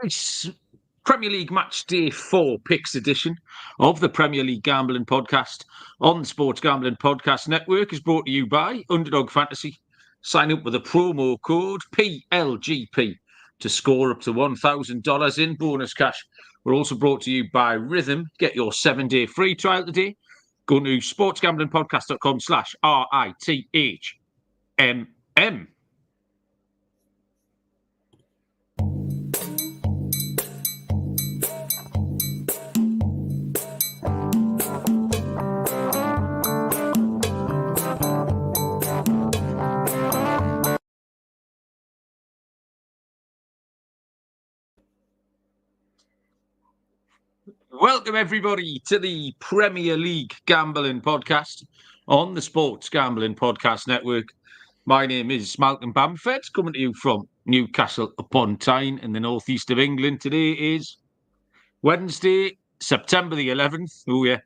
It's Premier League Match Day 4 Picks edition of the Premier League Gambling Podcast on the Sports Gambling Podcast Network is brought to you by Underdog Fantasy. Sign up with a promo code PLGP to score up to $1,000 in bonus cash. We're also brought to you by Rhythm. Get your 7-day free trial today. Go to sportsgamblingpodcast.com/RITHMM. Welcome, everybody, to the Premier League Gambling Podcast on the Sports Gambling Podcast Network. My name is Malcolm Bamford, coming to you from Newcastle upon Tyne in the northeast of England. Today is Wednesday, September the 11th. Oh, yeah.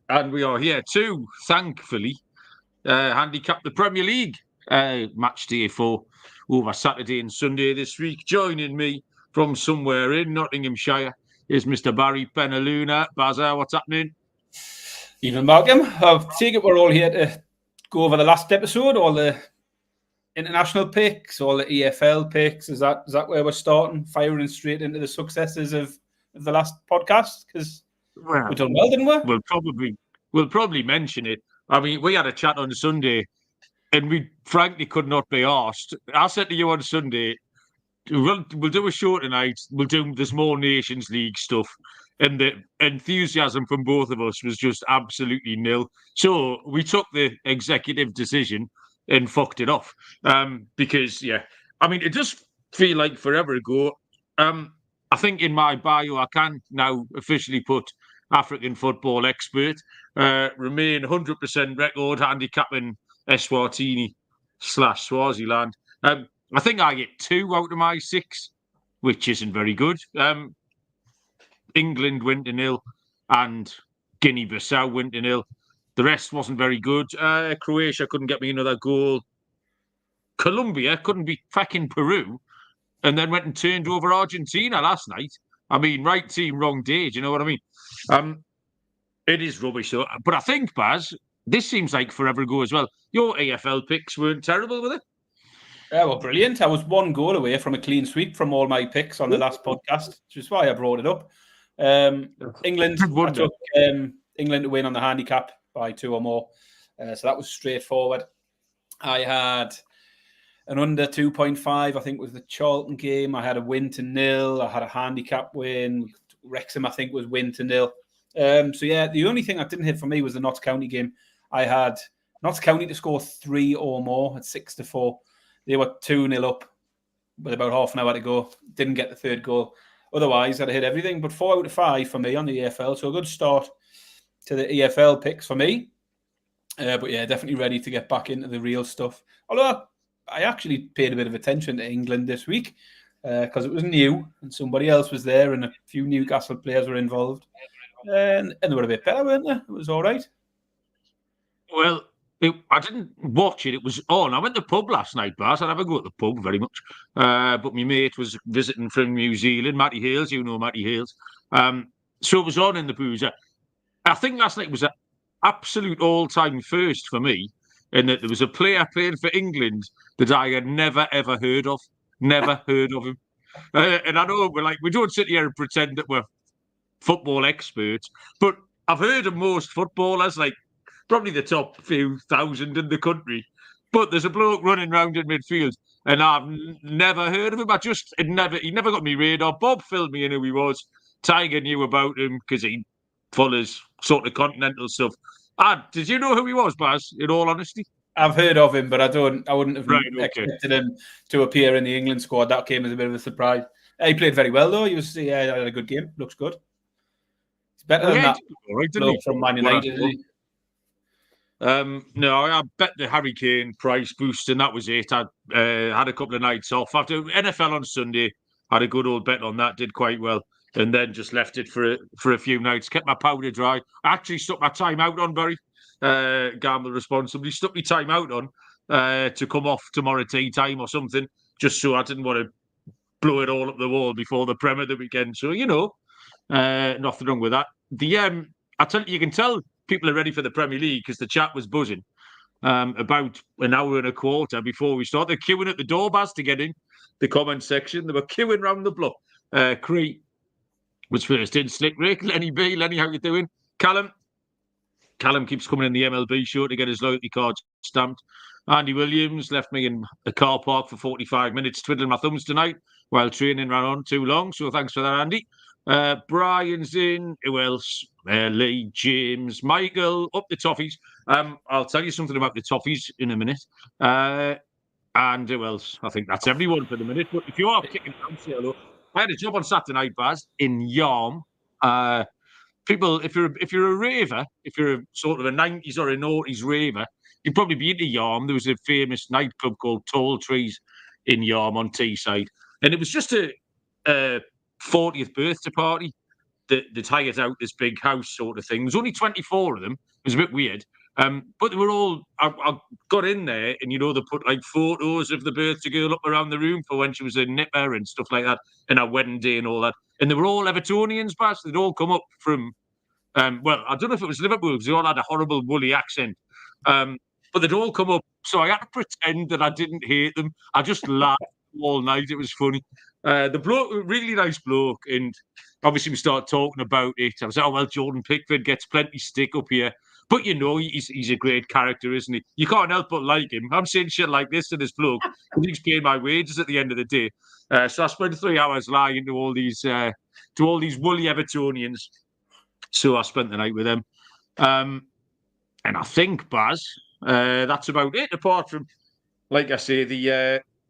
And we are here to, thankfully, handicap the Premier League match day 4 over Saturday and Sunday this week. Joining me from somewhere in Nottinghamshire is Mr. Barry Penaluna. Bazza, what's happening? Even Malcolm, I take it we're all here to go over the last episode, all the international picks, all the EFL picks. Is that where we're starting, firing straight into the successes of the last podcast? Because we've done well, didn't we? We'll probably mention it. I mean, we had a chat on Sunday, and we frankly could not be asked. I said to you on Sunday, we'll do a show tonight. There's more Nations League stuff, and the enthusiasm from both of us was just absolutely nil. So we took the executive decision and fucked it off. Because I mean, it does feel like forever ago. I think in my bio I can now officially put African football expert. Remain 100% record handicapping Eswatini/Swaziland. I think I get 2 out of my 6, which isn't very good. England went to 0 and Guinea-Bissau went to 0. The rest wasn't very good. Croatia couldn't get me another goal. Colombia couldn't beat fucking Peru, and then went and turned over Argentina last night. I mean, right team, wrong day. Do you know what I mean? It is rubbish, though. But I think, Baz, this seems like forever ago as well. Your AFL picks weren't terrible, were they? Yeah, well, brilliant. I was 1 goal away from a clean sweep from all my picks on the last podcast, which is why I brought it up. England, I took England to win on the handicap by 2 or more. So that was straightforward. I had an under 2.5, I think was the Charlton game. I had a win to 0. I had a handicap win. Wrexham, I think, was win to 0. So, yeah, the only thing that didn't hit for me was the Notts County game. I had Notts County to score 3 or more at 6-4. They were 2-0 up with about half an hour to go. Didn't get the 3rd goal. Otherwise, I'd have hit everything. But 4 out of 5 for me on the EFL. So a good start to the EFL picks for me. But yeah, definitely ready to get back into the real stuff. Although I actually paid a bit of attention to England this week because it was new and somebody else was there and a few Newcastle players were involved. And they were a bit better, weren't they? It was all right. Well, I didn't watch it. It was on. I went to the pub last night, Baz. I never go to the pub very much. But my mate was visiting from New Zealand, Matty Hales. You know Matty Hales. So it was on in the boozer. I think last night was an absolute all-time first for me, in that there was a player playing for England that I had never, ever heard of. Never heard of him. And I know we don't sit here and pretend that we're football experts, but I've heard of most footballers, like probably the top few thousand in the country. But there's a bloke running around in midfield, and I've never heard of him. He never got me radar. Bob filled me in who he was. Tiger knew about him because he follows sort of continental stuff. Did you know who he was, Baz, in all honesty? I've heard of him, but I wouldn't have expected him to appear in the England squad. That came as a bit of a surprise. He played very well, though. He had a good game. Looks good. It's better than that bloke from Man United, isn't he? No, I bet the Harry Kane price boost, and that was it. I had a couple of nights off after NFL on Sunday. Had a good old bet on that, did quite well, and then just left it for a few nights. Kept my powder dry. I actually stuck my time out on Barry. Gamble responsibly. Stuck my time out on to come off tomorrow tea time or something, just so I didn't want to blow it all up the wall before the Prem of the weekend. So, nothing wrong with that. I tell you can tell people are ready for the Premier League because the chat was buzzing about an hour and a quarter before we started. They're queuing at the door, Baz, to get in the comment section. They were queuing round the block. Cree was first in. Slick Rick, Lenny B. Lenny, how you doing? Callum keeps coming in the MLB show to get his loyalty card stamped. Andy Williams left me in a car park for 45 minutes twiddling my thumbs tonight while training ran on too long. So thanks for that, Andy. Brian's in. Who else? Lee, James, Michael, up the toffees. I'll tell you something about the toffees in a minute. And who else? I think that's everyone for the minute. But if you are kicking around, say hello. I had a job on Saturday night, Baz, in Yarm. People, if you're a raver, if you're a sort of a 90s or a noughties raver, you'd probably be into Yarm. There was a famous nightclub called Tall Trees in Yarm on Teesside. And it was just a 40th birthday party that hired out this big house sort of thing. There's only 24 of them. It was a bit weird. But they were all, I got in there and, they put like photos of the birthday girl up around the room for when she was a nipper and stuff like that, and her wedding day and all that. And they were all Evertonians, Bas. They'd all come up from, well, I don't know if it was Liverpool because they all had a horrible woolly accent. But they'd all come up. So I had to pretend that I didn't hate them. I just laughed all night. It was funny. The bloke, really nice bloke. And obviously we started talking about it. I was like, oh, well, Jordan Pickford gets plenty stick up here. But, he's a great character, isn't he? You can't help but like him. I'm saying shit like this to this bloke because he's paying my wages at the end of the day. So I spent 3 hours lying to all these woolly Evertonians. So I spent the night with them. And I think, Baz, that's about it. Apart from, like I say,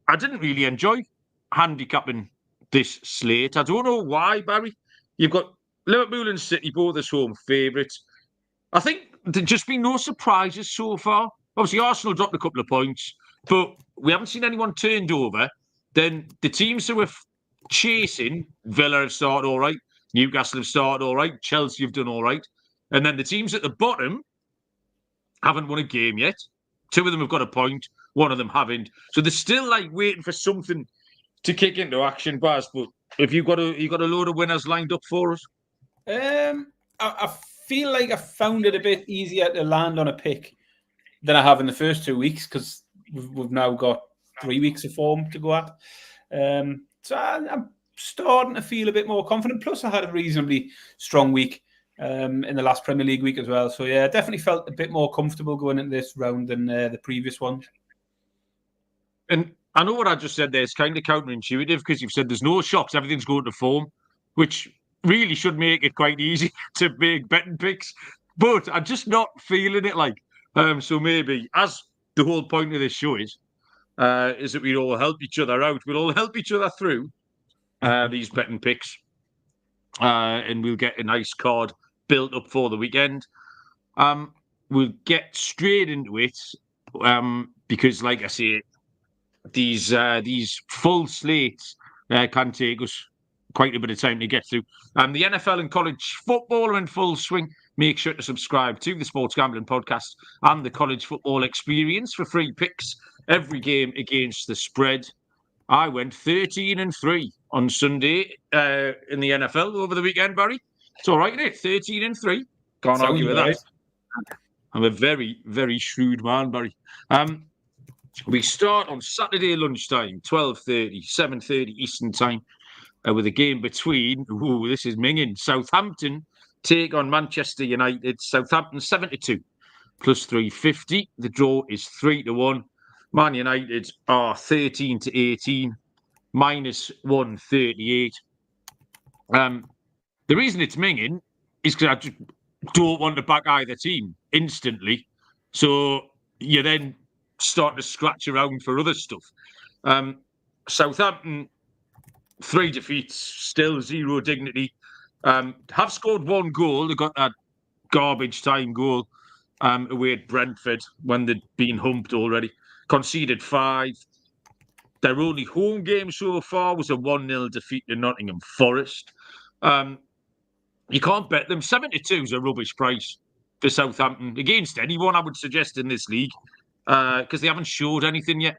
I didn't really enjoy handicapping this slate. I don't know why, Barry. You've got Liverpool and City, both as home favourites. I think there's just been no surprises so far. Obviously, Arsenal dropped a couple of points, but we haven't seen anyone turned over. Then the teams who are chasing, Villa have started all right, Newcastle have started all right, Chelsea have done all right. And then the teams at the bottom haven't won a game yet. 2 of them have got a point, 1 of them haven't. So they're still waiting for something to kick into action, Baz. But have you got a load of winners lined up for us? I feel like I found it a bit easier to land on a pick than I have in the first 2 weeks because we've now got 3 weeks of form to go at. So I'm starting to feel a bit more confident. Plus, I had a reasonably strong week in the last Premier League week as well. So, yeah, I definitely felt a bit more comfortable going into this round than the previous ones. And I know what I just said there is kind of counterintuitive because you've said there's no shocks, everything's going to form, which really should make it quite easy to make betting picks. But I'm just not feeling it so maybe, as the whole point of this show is that we all help each other out. We'll all help each other through these betting picks. And we'll get a nice card built up for the weekend. We'll get straight into it because, like I say, these full slates can take us quite a bit of time to get through. The NFL and college football are in full swing. Make sure to subscribe to the Sports Gambling Podcast and the College Football Experience for free picks every game against the spread. I went 13-3 on Sunday in the NFL over the weekend, Barry. It's all right, isn't it? 13-3. Can't argue with that. I'm a very, very shrewd man, Barry. We start on Saturday lunchtime, 12:30, 7:30 Eastern Time, with a game between, this is minging, Southampton take on Manchester United. Southampton 7-2, plus 350. The draw is 3-1. Man United are 13-18, minus 138. The reason it's minging is because I just don't want to back either team instantly. So you then start to scratch around for other stuff. Southampton, 3 defeats, still 0 dignity. Have scored 1 goal. They got that garbage time goal away at Brentford when they'd been humped already. Conceded 5. Their only home game so far was a 1-0 defeat to Nottingham Forest. You can't bet them. 7-2 is a rubbish price for Southampton against anyone, I would suggest, in this league because they haven't showed anything yet.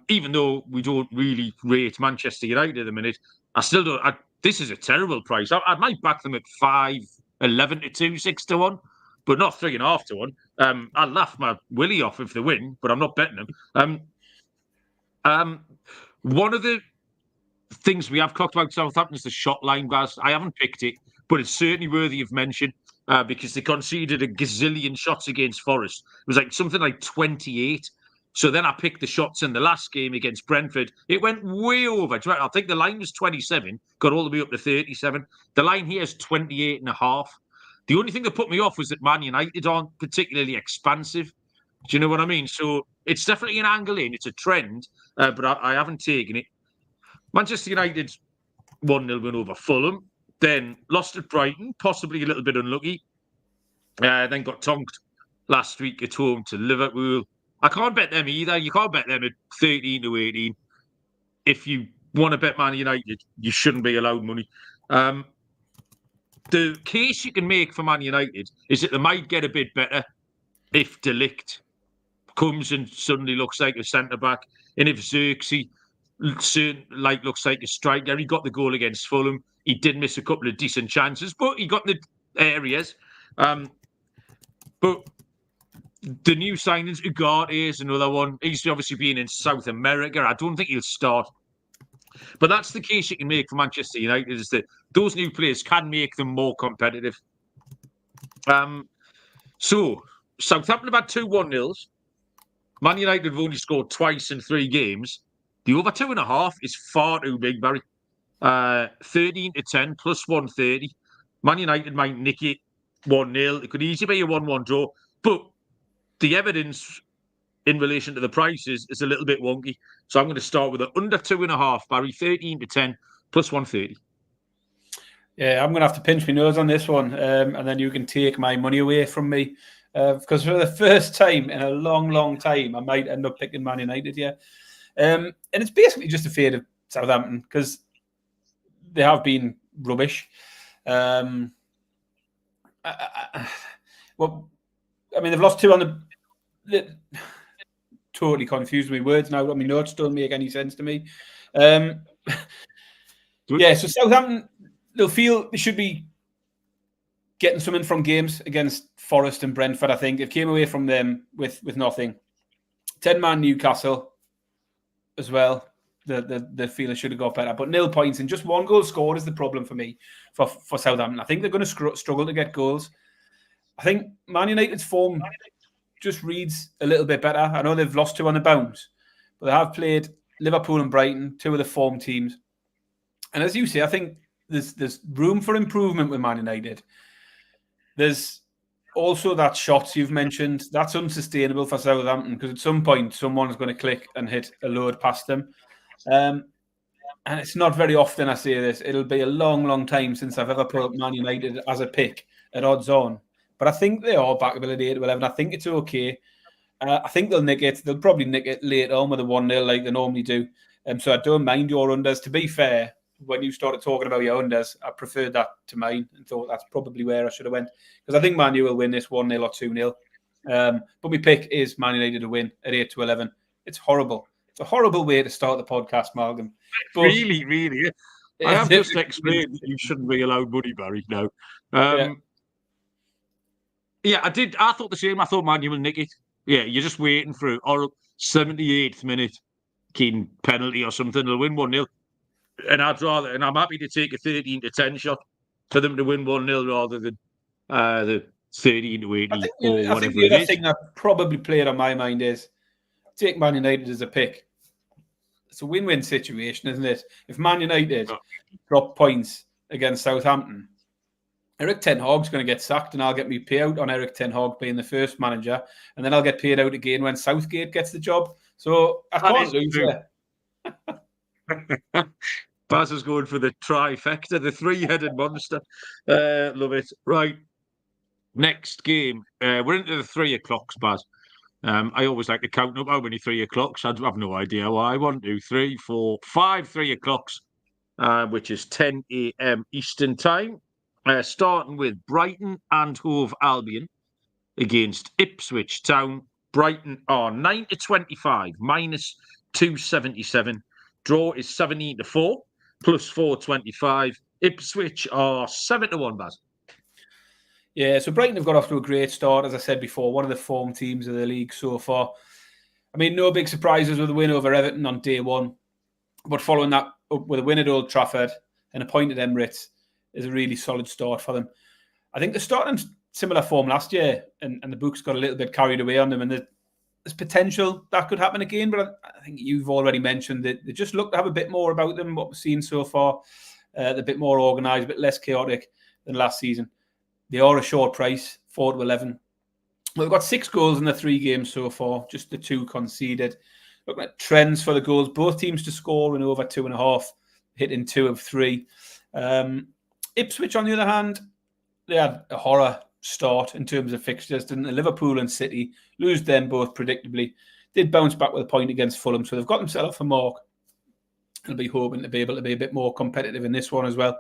Even though we don't really rate Manchester United at the minute, I still don't. This is a terrible price. I might back them at 5-11 to 2, 6 to 1, but not 3.5 to 1. I'll laugh my willy off if they win, but I'm not betting them. One of the things we have talked about Southampton is the shot line, Baz. I haven't picked it, but it's certainly worthy of mention because they conceded a gazillion shots against Forest. It was something like 28. So then I picked the shots in the last game against Brentford. It went way over. I think the line was 27, got all the way up to 37. The line here is 28.5. The only thing that put me off was that Man United aren't particularly expansive. Do you know what I mean? So it's definitely an angle in. It's a trend, but I haven't taken it. Manchester United 1-0 win over Fulham. Then lost at Brighton, possibly a little bit unlucky. Then got tonked last week at home to Liverpool. I can't bet them either. You can't bet them at 13 to 18. If you want to bet Man United, you shouldn't be allowed money. The case you can make for Man United is that they might get a bit better if De Ligt comes and suddenly looks like a centre-back, and if Xerxes looks like a striker. He got the goal against Fulham. He did miss a couple of decent chances, but he got the areas. But the new signings, Ugarte is another one. He's obviously been in South America. I don't think he'll start. But that's the case you can make for Manchester United, is that those new players can make them more competitive. So, Southampton have had 2 1-0s. Man United have only scored twice in 3 games. The over 2.5 is far too big, Barry. 13 to 10 plus 130. Man United might nick it 1-0. It could easily be a 1-1 draw. But the evidence in relation to the prices is a little bit wonky. So I'm going to start with under 2.5, Barry. 13 to 10 plus 130. Yeah, I'm going to have to pinch my nose on this one, and then you can take my money away from me. Because for the first time in a long, long time, I might end up picking Man United here. And it's basically just a fate of Southampton because they have been rubbish. Well, I mean, they've lost 2 on the... Totally confused with my words now. I mean, notes don't make any sense to me. Yeah, so Southampton, they'll feel they should be getting something from games against Forest and Brentford, I think. It came away from them with nothing. 10-man Newcastle as well. The feel it should have got better. But 0 points and just 1 goal scored is the problem for me for Southampton. I think they're going to struggle to get goals. I think Man United's form just reads a little bit better. I know they've lost 2 on the bounce, but they have played Liverpool and Brighton, 2 of the form teams. And as you say, I think there's room for improvement with Man United. There's also that shots you've mentioned. That's unsustainable for Southampton because at some point someone's going to click and hit a load past them. And it's not very often I say this. It'll be a long, long time since I've ever put up Man United as a pick at odds on. But I think they are backable at 8 to 11. I think it's okay. I think they'll nick it. They'll probably nick it later on with a 1-0 like they normally do. So I don't mind your unders. To be fair, when you started talking about your unders, I preferred that to mine and thought that's probably where I should have went. Because I think Man U will win this 1-0 or 2-0. But my pick is Man United to win at 8 to 11. It's horrible. It's a horrible way to start the podcast, Malcolm. But really. I have just explained that you shouldn't be allowed money, Barry, now. Yeah, I did. I thought the same. I thought Man U will nick it. Yeah, you're just waiting for a 78th minute keen penalty or something. They'll win 1-0. And I'm happy to take a 13 to 10 shot for them to win 1-0 rather than the 13 to 80 or whatever. I think the other thing that probably played on my mind is take Man United as a pick. It's a win-win situation, isn't it? If Man United drop points against Southampton, Eric Ten Hag's going to get sacked and I'll get me payout on Eric Ten Hag being the first manager, and then I'll get paid out again when Southgate gets the job. So I can't lose there. Baz is going for the trifecta, the 3-headed monster. Love it. Right. Next game. We're into the 3 o'clocks, Baz. I always like to count up how many 3 o'clocks. I have no idea why. 1, 2, 3, 4, 5 3 o'clocks, which is 10 a.m. Eastern time. Starting with Brighton and Hove Albion against Ipswich Town. Brighton are 9 to 25, minus 277. Draw is 17-4, plus 425. Ipswich are 7-1, Baz. Yeah, so Brighton have got off to a great start, as I said before, one of the form teams of the league so far. I mean, no big surprises with the win over Everton on day one, but following that up with a win at Old Trafford and a point at Emirates is a really solid start for them. I think they're starting similar form last year, and the books got a little bit carried away on them, and there's potential that could happen again, but I think you've already mentioned that they just look to have a bit more about them, what we've seen so far. They're a bit more organised, a bit less chaotic than last season. They are a short price, 4-11. We've got 6 goals in the 3 games so far, just the 2 conceded. Looking at trends for the goals, both teams to score in over 2.5, hitting 2 of 3. Ipswich, on the other hand, they had a horror start in terms of fixtures, didn't they? Liverpool and City lose them both predictably. Did bounce back with a point against Fulham, so they've got themselves a mark. They'll be hoping to be able to be a bit more competitive in this one as well.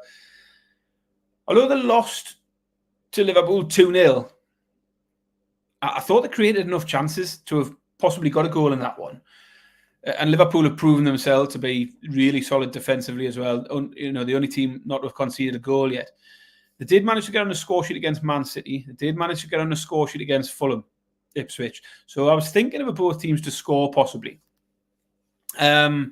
Although they lost to Liverpool 2-0, I thought they created enough chances to have possibly got a goal in that one. And Liverpool have proven themselves to be really solid defensively as well. You know, the only team not to have conceded a goal yet. They did manage to get on the score sheet against Man City. They did manage to get on the score sheet against Fulham, Ipswich. So I was thinking of both teams to score possibly. But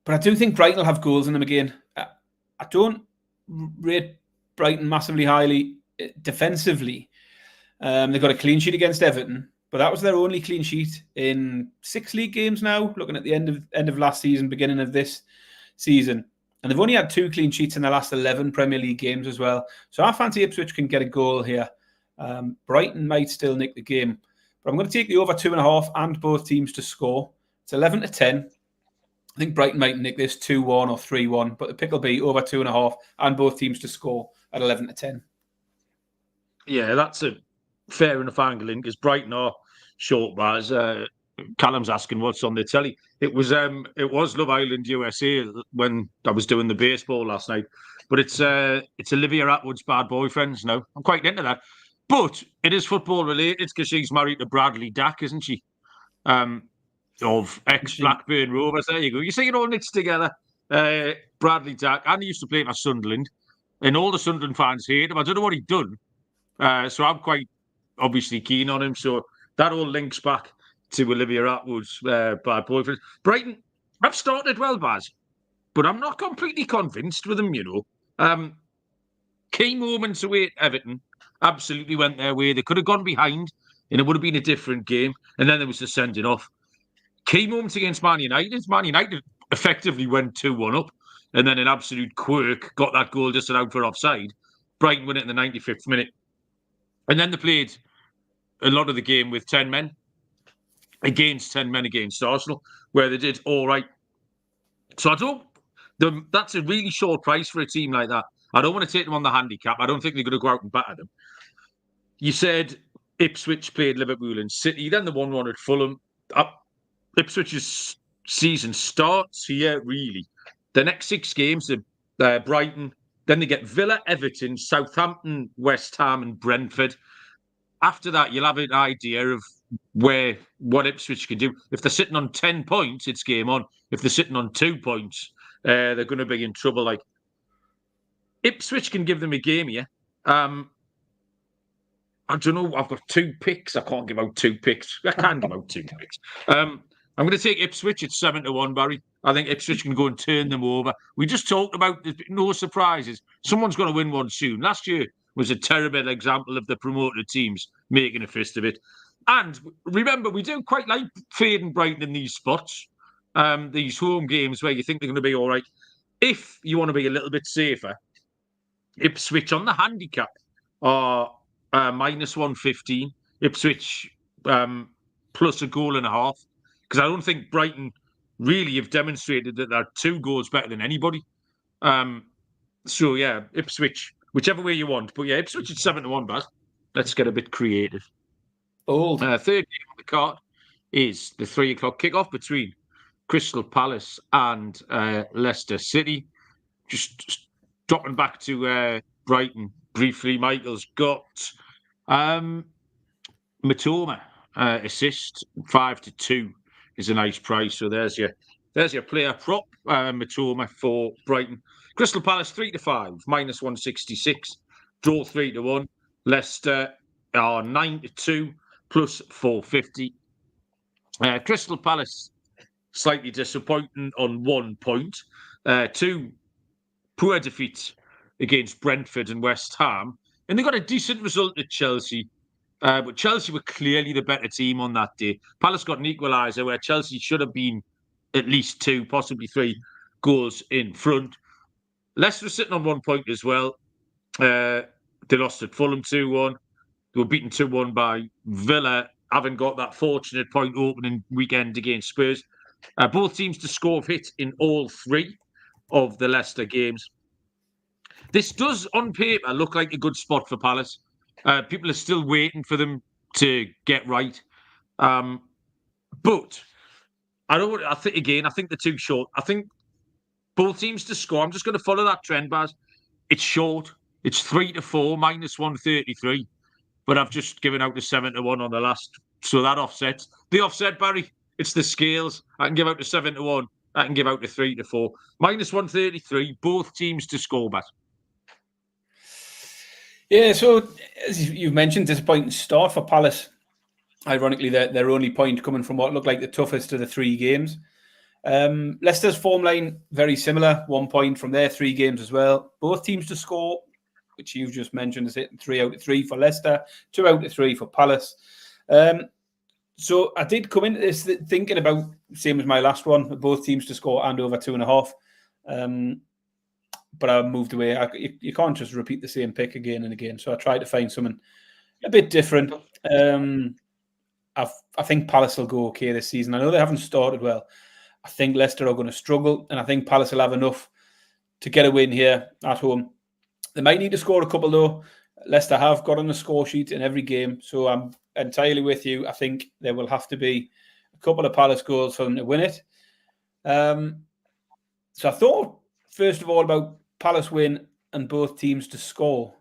I do think Brighton will have goals in them again. I don't rate Brighton massively highly defensively. They've got a clean sheet against Everton, but that was their only clean sheet in 6 league games now, looking at the end of last season, beginning of this season. And they've only had 2 clean sheets in the last 11 Premier League games as well. So I fancy Ipswich can get a goal here. Brighton might still nick the game. But I'm going to take the over 2.5 and both teams to score. It's 11-10. I think Brighton might nick this 2-1 or 3-1, but the pick will be over 2.5 and both teams to score at 11-10. Yeah, that's a fair enough angling because Brighton are short bars. Callum's asking what's on the telly. It was Love Island USA when I was doing the baseball last night. But it's Olivia Atwood's Bad Boyfriends now. I'm quite into that. But it is football related because she's married to Bradley Dack, isn't she? Of ex-Blackburn Rovers. There you go. You see it all mixed together. Bradley Dack. And he used to play for Sunderland. And all the Sunderland fans hate him. I don't know what he'd done. So I'm quite obviously keen on him. So that all links back to Olivia Atwood's Bad Boyfriend. Brighton, I've started well, Baz, but I'm not completely convinced with them, you know. Key moments away at Everton absolutely went their way. They could have gone behind and it would have been a different game. And then there was the sending off. Key moments against Man United. Man United effectively went 2-1 up and then an absolute quirk got that goal just allowed for offside. Brighton won it in the 95th minute. And then they played a lot of the game with 10 men against 10 men against Arsenal, where they did all right. So that's a really short price for a team like that. I don't want to take them on the handicap. I don't think they're going to go out and batter them. You said Ipswich played Liverpool and City, then the 1-1 at Fulham. Ipswich's season starts here, really. The next 6 games, they're Brighton, then they get Villa, Everton, Southampton, West Ham and Brentford. After that, you'll have an idea of what Ipswich can do. If they're sitting on 10 points, it's game on. If they're sitting on 2 points, they're going to be in trouble. Like Ipswich can give them a game here. I don't know. I've got 2 picks. I can't give out 2 picks. I can give out 2 picks. I'm going to take Ipswich at 7-1, Barry. I think Ipswich can go and turn them over. We just talked about no surprises. Someone's going to win one soon. Last year was a terrible example of the promoted teams making a fist of it. And remember, we do quite like fading Brighton in these spots, these home games where you think they're going to be all right. If you want to be a little bit safer, Ipswich on the handicap are -115. Ipswich plus a goal and a half. Because I don't think Brighton really have demonstrated that they're 2 goals better than anybody. So, yeah, Ipswich, whichever way you want. But, yeah, Ipswich at 7-1, Baz. Let's get a bit creative. Old. Third game on the card is the 3 o'clock kickoff between Crystal Palace and Leicester City. Just dropping back to Brighton briefly. Michael's got Matoma assist 5-2. is a nice price. So there's your player prop, Matoma for Brighton. Crystal Palace 3-5, -166. Draw 3-1. Leicester are 9-2, +450. Crystal Palace slightly disappointing on 1 point. 2 poor defeats against Brentford and West Ham. And they got a decent result at Chelsea. But Chelsea were clearly the better team on that day. Palace got an equaliser where Chelsea should have been at least 2, possibly 3 goals in front. Leicester were sitting on 1 point as well. They lost at Fulham 2-1. They were beaten 2-1 by Villa, having got that fortunate point opening weekend against Spurs. Both teams to score have hit in all 3 of the Leicester games. This does, on paper, look like a good spot for Palace. People are still waiting for them to get right. But I think they're too short. I think both teams to score. I'm just going to follow that trend, Baz. It's short. It's 3-4, -133. But I've just given out the 7-1 on the last. So that offsets. The offset, Barry, it's the scales. I can give out the 7-1. I can give out the 3-4. -133, both teams to score, Baz. Yeah, so as you've mentioned, disappointing start for Palace. Ironically, their only point coming from what looked like the toughest of the 3 games. Leicester's form line, very similar. 1 point from their 3 games as well. Both teams to score, which you've just mentioned, is hitting 3 out of 3 for Leicester, 2 out of 3 for Palace. So I did come into this thinking about, same as my last one, both teams to score and over 2.5. But I moved away. You can't just repeat the same pick again and again. So I tried to find something a bit different. I think Palace will go okay this season. I know they haven't started well. I think Leicester are going to struggle, and I think Palace will have enough to get a win here at home. They might need to score a couple, though. Leicester have got on the score sheet in every game, so I'm entirely with you. I think there will have to be a couple of Palace goals for them to win it. So I thought, first of all, about Palace win and both teams to score.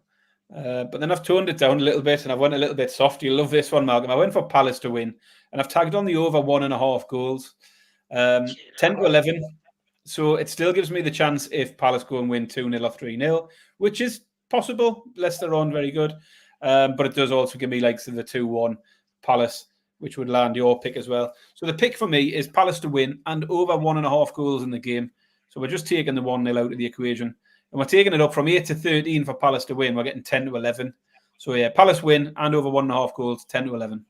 But then I've toned it down a little bit and I went a little bit soft. You'll love this one, Malcolm. I went for Palace to win and I've tagged on the over 1.5 goals. 10-11. So it still gives me the chance if Palace go and win 2-0 or 3-0, which is possible. Leicester on very good. But it does also give me like the 2-1 Palace, which would land your pick as well. So the pick for me is Palace to win and over 1.5 goals in the game. So we're just taking the 1-0 out of the equation. And we're taking it up from 8 to 13 for Palace to win. We're getting 10-11. So yeah, Palace win and over 1.5 goals, 10-11.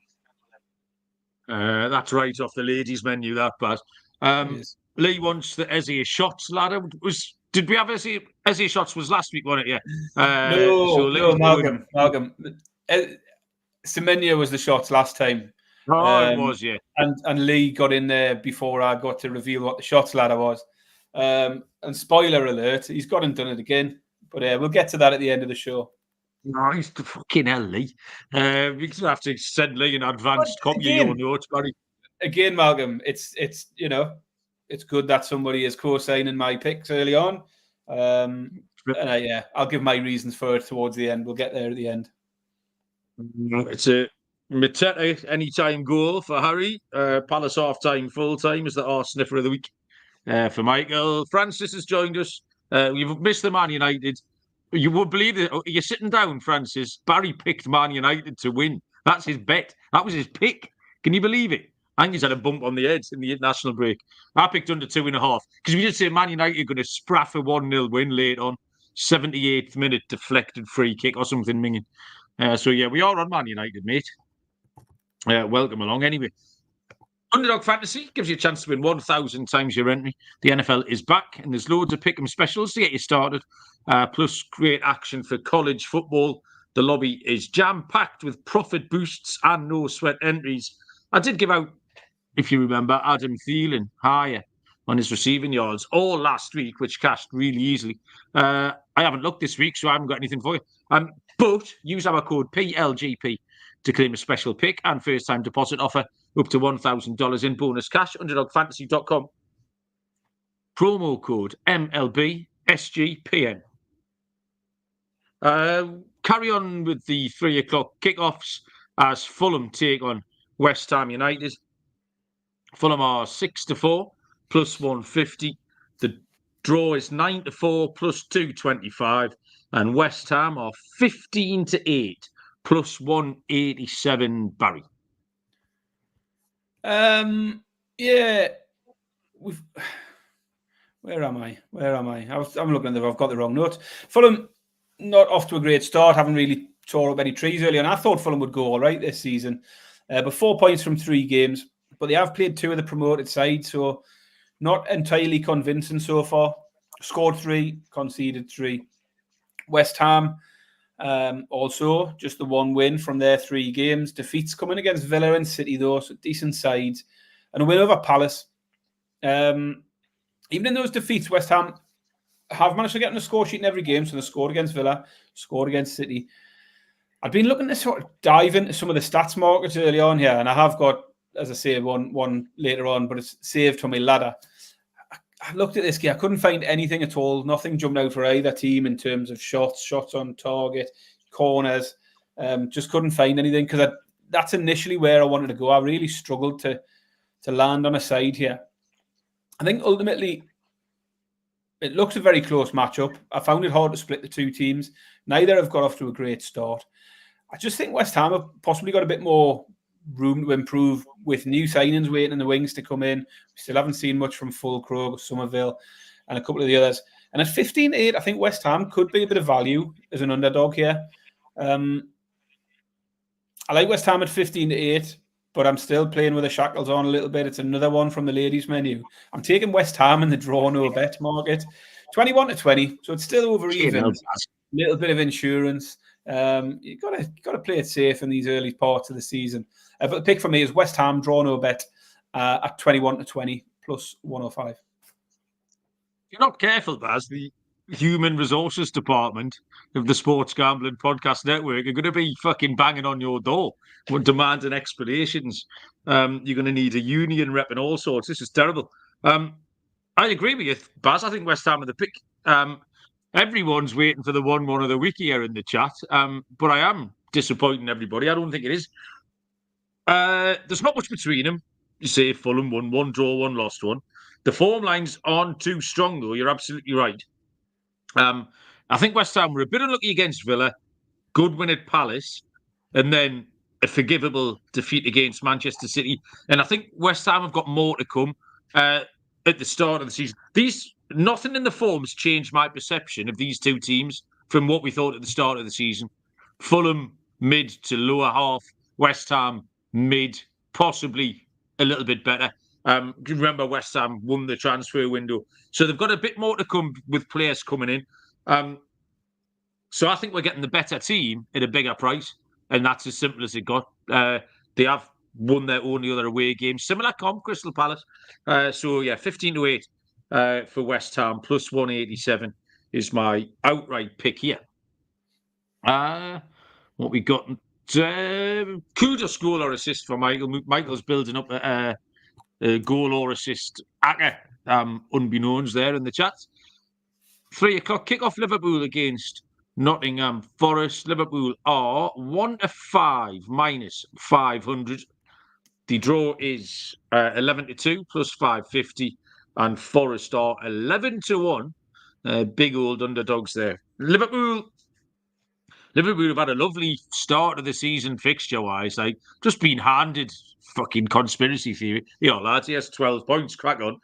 That's right off the ladies' menu, that, Baz. Lee wants the Eze shots ladder. Did we have Eze shots? Was last week, wasn't it? Yeah. No, Malcolm. Semenya was the shots last time. Oh, it was, yeah. And Lee got in there before I got to reveal what the shots ladder was. And spoiler alert, he's gone and done it again. But we'll get to that at the end of the show. No, he's the fucking hell, Lee. We have to send Lee an advanced copy of your notes, Barry. Again, Malcolm, it's it's good that somebody is co-signing my picks early on. And I'll give my reasons for it towards the end. We'll get there at the end. It's a Matchday anytime goal for Harry. Palace half-time, full-time is the arse sniffer of the week. For Michael. Francis has joined us. You've missed the Man United. You won't believe it. You're sitting down, Francis. Barry picked Man United to win. That's his bet. That was his pick. Can you believe it? I think he's had a bump on the head in the international break. I picked under 2.5 because we did say Man United are going to spraff a 1-0 win late on. 78th minute deflected free kick or something minging. So yeah, we are on Man United, mate. Welcome along anyway. Underdog Fantasy gives you a chance to win 1,000 times your entry. The NFL is back, and there's loads of pick'em specials to get you started. Plus, great action for college football. The lobby is jam-packed with profit boosts and no-sweat entries. I did give out, if you remember, Adam Thielen higher on his receiving yards all last week, which cashed really easily. I haven't looked this week, so I haven't got anything for you. But use our code PLGP to claim a special pick and first-time deposit offer up to $1,000 in bonus cash. UnderdogFantasy.com. Promo code MLB SGPN. Carry on with the 3 o'clock kickoffs as Fulham take on West Ham United. Fulham are 6-4 plus 150. The draw is 9-4 plus 225, and West Ham are 15-8 plus 187. Barry. Yeah, Where am I? I'm looking at I've got the wrong note. Fulham not off to a great start. Haven't really tore up any trees early, and I thought Fulham would go all right this season, but 4 points from 3 games. But they have played 2 of the promoted sides, so not entirely convincing so far. Scored 3, conceded 3. West Ham also just the 1 win from their 3 games. Defeats coming against Villa and City though, so decent sides, and a win over Palace. Even in those defeats, West Ham have managed to get on the score sheet in every game. So they scored against Villa, scored against City. I've been looking to sort of dive into some of the stats markets early on here, and I have got, as I say, one later on, but it's saved from my ladder. I looked at this game. I couldn't find anything at all. Nothing jumped out for either team in terms of shots on target, corners. Just couldn't find anything because that's initially where I wanted to go. I really struggled to land on a side here. I think ultimately it looks a very close matchup. I found it hard to split the 2 teams. Neither have got off to a great start. I just think West Ham have possibly got a bit more room to improve with new signings waiting in the wings to come in. We still haven't seen much from Fulkrug, Somerville, and a couple of the others. And at 15-8, I think West Ham could be a bit of value as an underdog here. I like West Ham at 15-8. But I'm still playing with the shackles on a little bit. It's another one from the ladies' menu. I'm taking West Ham in the draw no bet market. 21-20, so it's still over even. A little bit of insurance. You've got to play it safe in these early parts of the season. But the pick for me is West Ham, draw no bet at 21-20 plus 105. If you're not careful, Baz, the human resources department of the Sports Gambling Podcast Network are going to be fucking banging on your door with demanding explanations. You're going to need a union rep and all sorts. This is terrible. I agree with you, Baz. I think West Ham are the pick. Everyone's waiting for the 1-1 of the week here in the chat, but I am disappointing everybody. I don't think it is. There's not much between them. You say Fulham won 1, draw 1, lost 1. The form lines aren't too strong, though. You're absolutely right. I think West Ham were a bit unlucky against Villa, good win at Palace, and then a forgivable defeat against Manchester City. And I think West Ham have got more to come at the start of the season. Nothing in the forms changed my perception of these 2 teams from what we thought at the start of the season. Fulham mid to lower half, West Ham mid, possibly a little bit better. Remember, West Ham won the transfer window. So they've got a bit more to come with players coming in. So I think we're getting the better team at a bigger price. And that's as simple as it got. They have won their only other away game. Similar comp, Crystal Palace. So, yeah, 15-8 for West Ham. Plus 187 is my outright pick here. What we got? Kudus goal or assist for Michael. Michael's building up a goal or assist unbeknownst there in the chat. 3 o'clock kickoff. Liverpool against Nottingham Forest. Liverpool are 1-5 minus 500. The draw is 11-2 plus 550, and Forest are 11-1. Big old underdogs there. Liverpool have had a lovely start of the season fixture-wise. Like, just been handed fucking conspiracy theory. Lads, he has 12 points, crack on.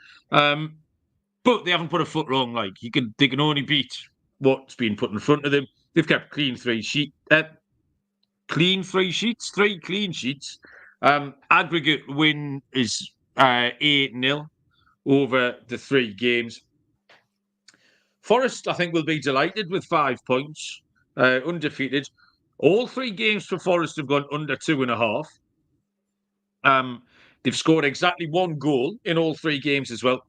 But they haven't put a foot wrong. Like, they can only beat what's been put in front of them. They've kept clean 3 sheets. Aggregate win is 8-0 over the 3 games. Forest, I think, will be delighted with 5 points. Undefeated. All 3 games for Forest have gone under 2.5. They've scored exactly 1 goal in all 3 games as well.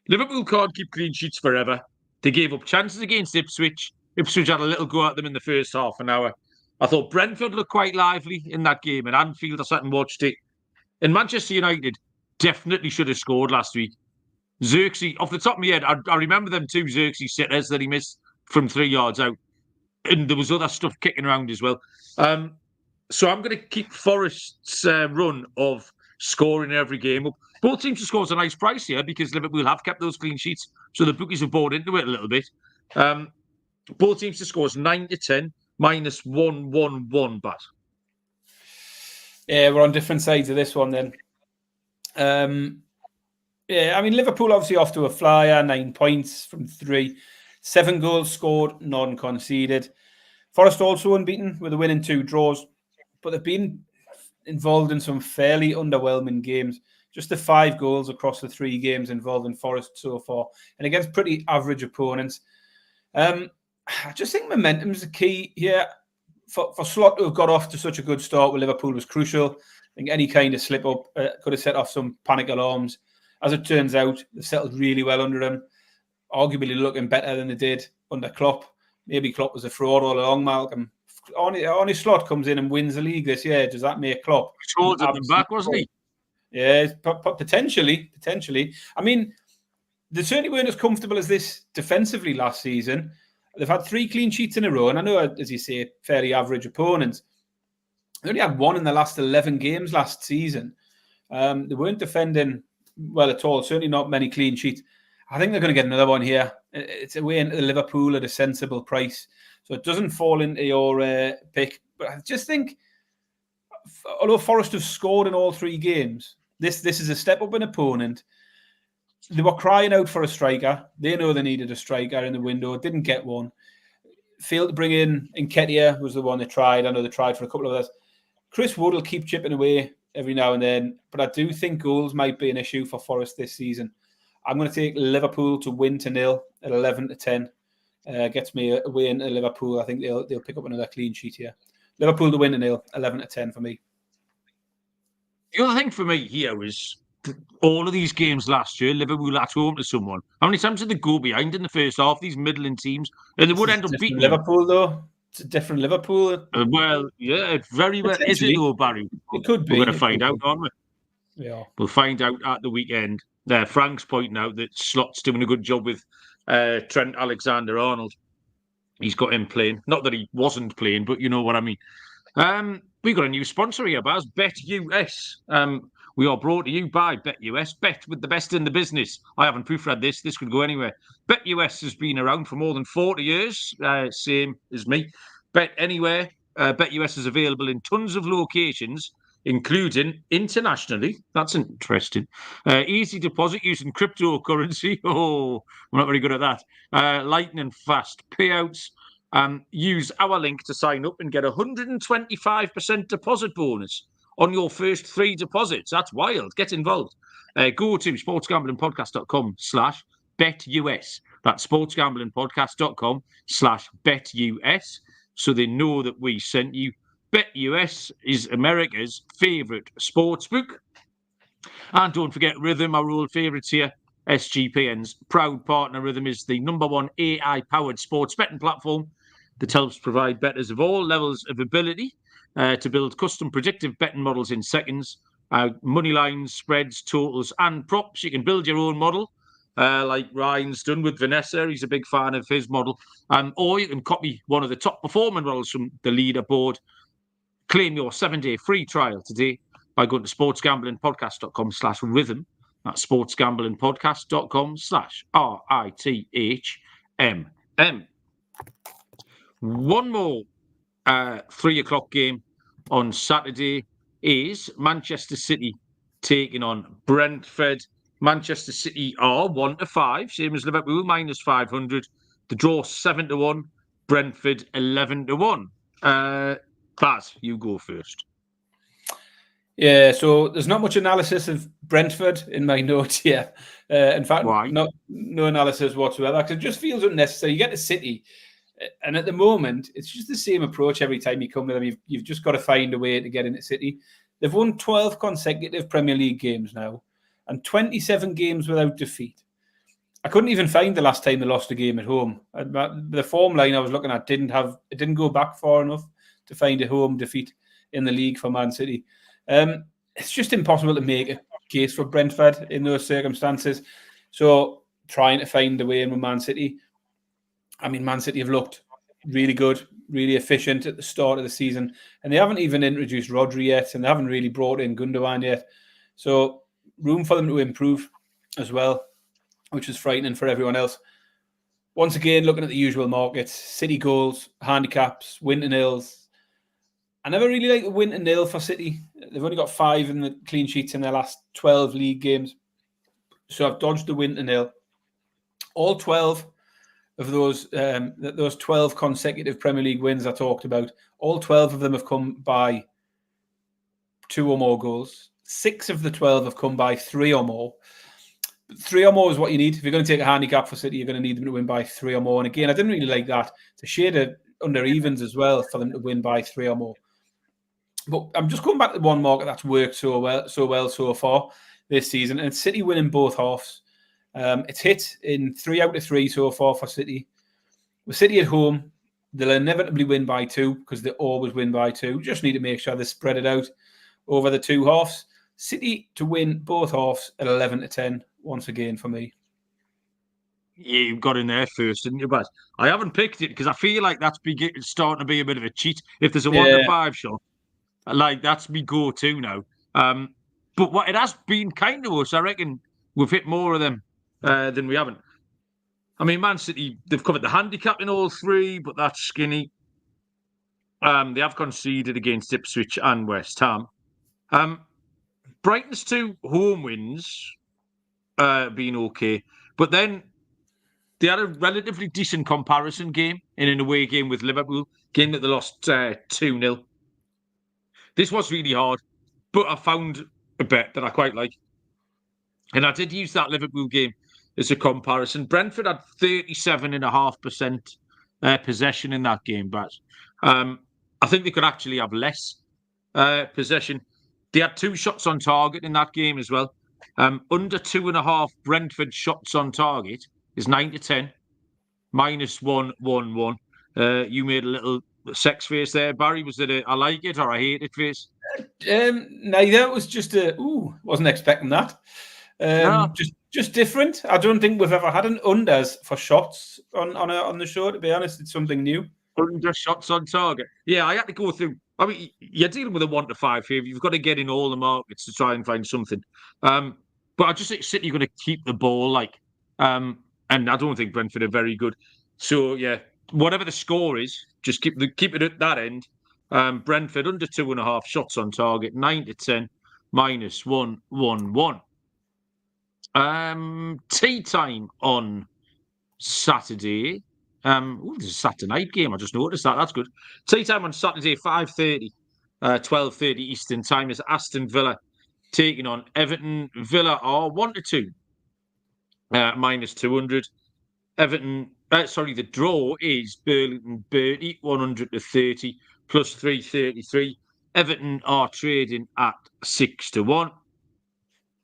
Liverpool can't keep clean sheets forever. They gave up chances against Ipswich. Ipswich had a little go at them in the first half an hour. I thought Brentford looked quite lively in that game, and Anfield, I sat and watched it. And Manchester United definitely should have scored last week. Xerxes, off the top of my head, I remember them 2 Xerxes sitters that he missed from 3 yards out. And there was other stuff kicking around as well. So I'm going to keep Forest's run of scoring every game up. Both teams to score is a nice price here because Liverpool have kept those clean sheets, so the bookies have bought into it a little bit. Both teams to score is 9 to 10, minus 111, Bat. Yeah, we're on different sides of this one then. Yeah, I mean, Liverpool obviously off to a flyer, 9 points from 3. 7 goals scored, none conceded. Forest also unbeaten with a win and 2 draws, but they've been involved in some fairly underwhelming games. Just the 5 goals across the 3 games involved in Forest so far, and against pretty average opponents. I just think momentum is the key here. For Slot to have got off to such a good start with Liverpool was crucial. I think any kind of slip up could have set off some panic alarms. As it turns out, they settled really well under him, arguably looking better than they did under Klopp. Maybe Klopp was a fraud all along, Malcolm. Only Slot comes in and wins the league this year. Does that make Klopp? He told him back, wasn't he? Yeah, potentially. I mean, they certainly weren't as comfortable as this defensively last season. They've had 3 clean sheets in a row, and I know, as you say, fairly average opponents. They only had 1 in the last 11 games last season. They weren't defending well at all, certainly not many clean sheets. I think they're going to get another one here. It's away into Liverpool at a sensible price, so it doesn't fall into your pick. But I just think, although Forest have scored in all 3 games, this is a step up in opponent. They were crying out for a striker. They know they needed a striker in the window. Didn't get one. Failed to bring in Nketiah was the one they tried. I know they tried for a couple of others. Chris Wood will keep chipping away every now and then, but I do think goals might be an issue for Forest this season. I'm going to take Liverpool to win to 0 at 11 to 10. Gets me away into Liverpool. I think they'll pick up another clean sheet here. Liverpool to win to 0, 11 to 10 for me. The other thing for me here is all of these games last year, Liverpool at home to someone. How many times did they go behind in the first half, these middling teams? And they would end up beating Liverpool, though. It's a different Liverpool. Well, yeah, it very well is it, though, Barry? It could be. We're going to find out, aren't we? Yeah. We'll find out at the weekend. Frank's pointing out that Slot's doing a good job with Trent Alexander-Arnold. He's got him playing. Not that he wasn't playing, but you know what I mean. We've got a new sponsor here, Baz, BetUS. We are brought to you by BetUS, bet with the best in the business. I haven't proofread this. This could go anywhere. BetUS has been around for more than 40 years, same as me. Bet anywhere. BetUS is available in tons of locations, including internationally. That's interesting. Easy deposit using cryptocurrency. Oh, I'm not very good at that. Lightning fast payouts. Use our link to sign up and get a 125% deposit bonus on your first 3 deposits. That's wild. Get involved. Go to sportsgamblingpodcast.com/betus. That's sportsgamblingpodcast.com/betus. So they know that we sent you. BetUS is America's favourite sportsbook. And don't forget Rhythm, our old favourites here. SGPN's proud partner. Rhythm is the #1 AI-powered sports betting platform that helps provide bettors of all levels of ability to build custom predictive betting models in seconds. Money lines, spreads, totals, and props. You can build your own model, like Ryan's done with Vanessa. He's a big fan of his model. Or you can copy one of the top performing models from the leaderboard. Claim your 7-day free trial today by going to sportsgamblingpodcast.com/rhythm. That's sportsgamblingpodcast.com/RITHMM. One more 3 o'clock game on Saturday is Manchester City taking on Brentford. Manchester City are 1 to 5, same as Liverpool, -500. The draw 7 to 1. Brentford 11 to 1. Baz, you go first. Yeah, so there's not much analysis of Brentford in my notes here. In fact, no analysis whatsoever, because it just feels unnecessary. You get to City, and at the moment, it's just the same approach every time you come to them. You've just got to find a way to get into City. They've won 12 consecutive Premier League games now, and 27 games without defeat. I couldn't even find the last time they lost a game at home. The form line I was looking at didn't go back far enough to find a home defeat in the league for Man City. It's just impossible to make a case for Brentford in those circumstances. So trying to find a way in with Man City. I mean, Man City have looked really good, really efficient at the start of the season, and they haven't even introduced Rodri yet, and they haven't really brought in Gundogan yet. So room for them to improve as well, which is frightening for everyone else. Once again, looking at the usual markets, City goals, handicaps, win to nils. I never really like the win to nil for City. They've only got 5 in the clean sheets in their last 12 league games. So I've dodged the win to nil. All 12 of those 12 consecutive Premier League wins I talked about, all 12 of them have come by 2 or more goals. 6 of the 12 have come by 3 or more. 3 or more is what you need. If you're going to take a handicap for City, you're going to need them to win by 3 or more. And again, I didn't really like that. It's a shade of under evens as well for them to win by 3 or more. But I'm just going back to one market that's worked so well so far this season, and it's City winning both halves. It's hit in 3 out of 3 so far for City. With City at home, they'll inevitably win by 2 because they always win by 2. Just need to make sure they spread it out over the 2 halves. City to win both halves at 11-10 once again for me. Yeah, you got in there first, didn't you, Baz? I haven't picked it because I feel like that's starting to be a bit of a cheat. If there's a 1-5 shot, like that's me go-to now. But what it has been kind of us, I reckon we've hit more of them than we haven't. I mean, Man City, they've covered the handicap in all 3, but that's skinny. They have conceded against Ipswich and West Ham. Brighton's 2 home wins been okay, but then they had a relatively decent comparison game in an away game with Liverpool, game that they lost 2-0. This was really hard, but I found a bet that I quite like. And I did use that Liverpool game as a comparison. Brentford had 37.5% possession in that game, but I think they could actually have less possession. They had 2 shots on target in that game as well. Under 2.5 Brentford shots on target is 9-10, -1-1-1. You made a little sex face there, Barry. Was it a I like it or I hate it face? Neither. It was just wasn't expecting that. No. Just different. I don't think we've ever had an unders for shots on the show. To be honest, it's something new. Under shots on target. Yeah, I had to go through. I mean, you're dealing with a 1-5 here. You've got to get in all the markets to try and find something. But I just think City are going to keep the ball, and I don't think Brentford are very good. So yeah, whatever the score is, just keep it at that end. Brentford under 2.5 shots on target, 9-10, -1-1-1. Tea time on Saturday. There's a Saturday night game. I just noticed that. That's good. Tea time on Saturday, 5:30, 12:30 Eastern time is Aston Villa taking on Everton. Villa are 1-2, -200. Everton. The draw is Burlington Bertie 100-30 +333. Everton are trading at 6-1.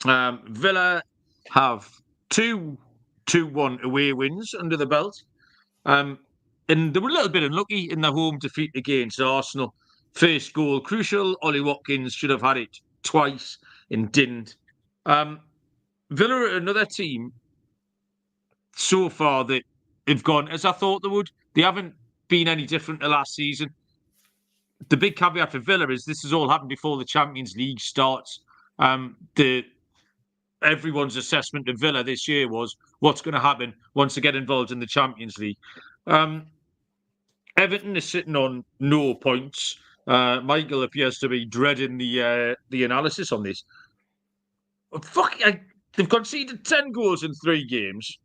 Villa have 2-1 away wins under the belt. And they were a little bit unlucky in their home defeat against Arsenal. First goal crucial. Ollie Watkins should have had it twice and didn't. Villa are another team so far that have gone as I thought they would. They haven't been any different to last season. The big caveat for Villa is this has all happened before the Champions League starts. Everyone's assessment of Villa this year was what's going to happen once they get involved in the Champions League. Everton is sitting on no points. Michael appears to be dreading the analysis on this. They've conceded 10 goals in 3 games.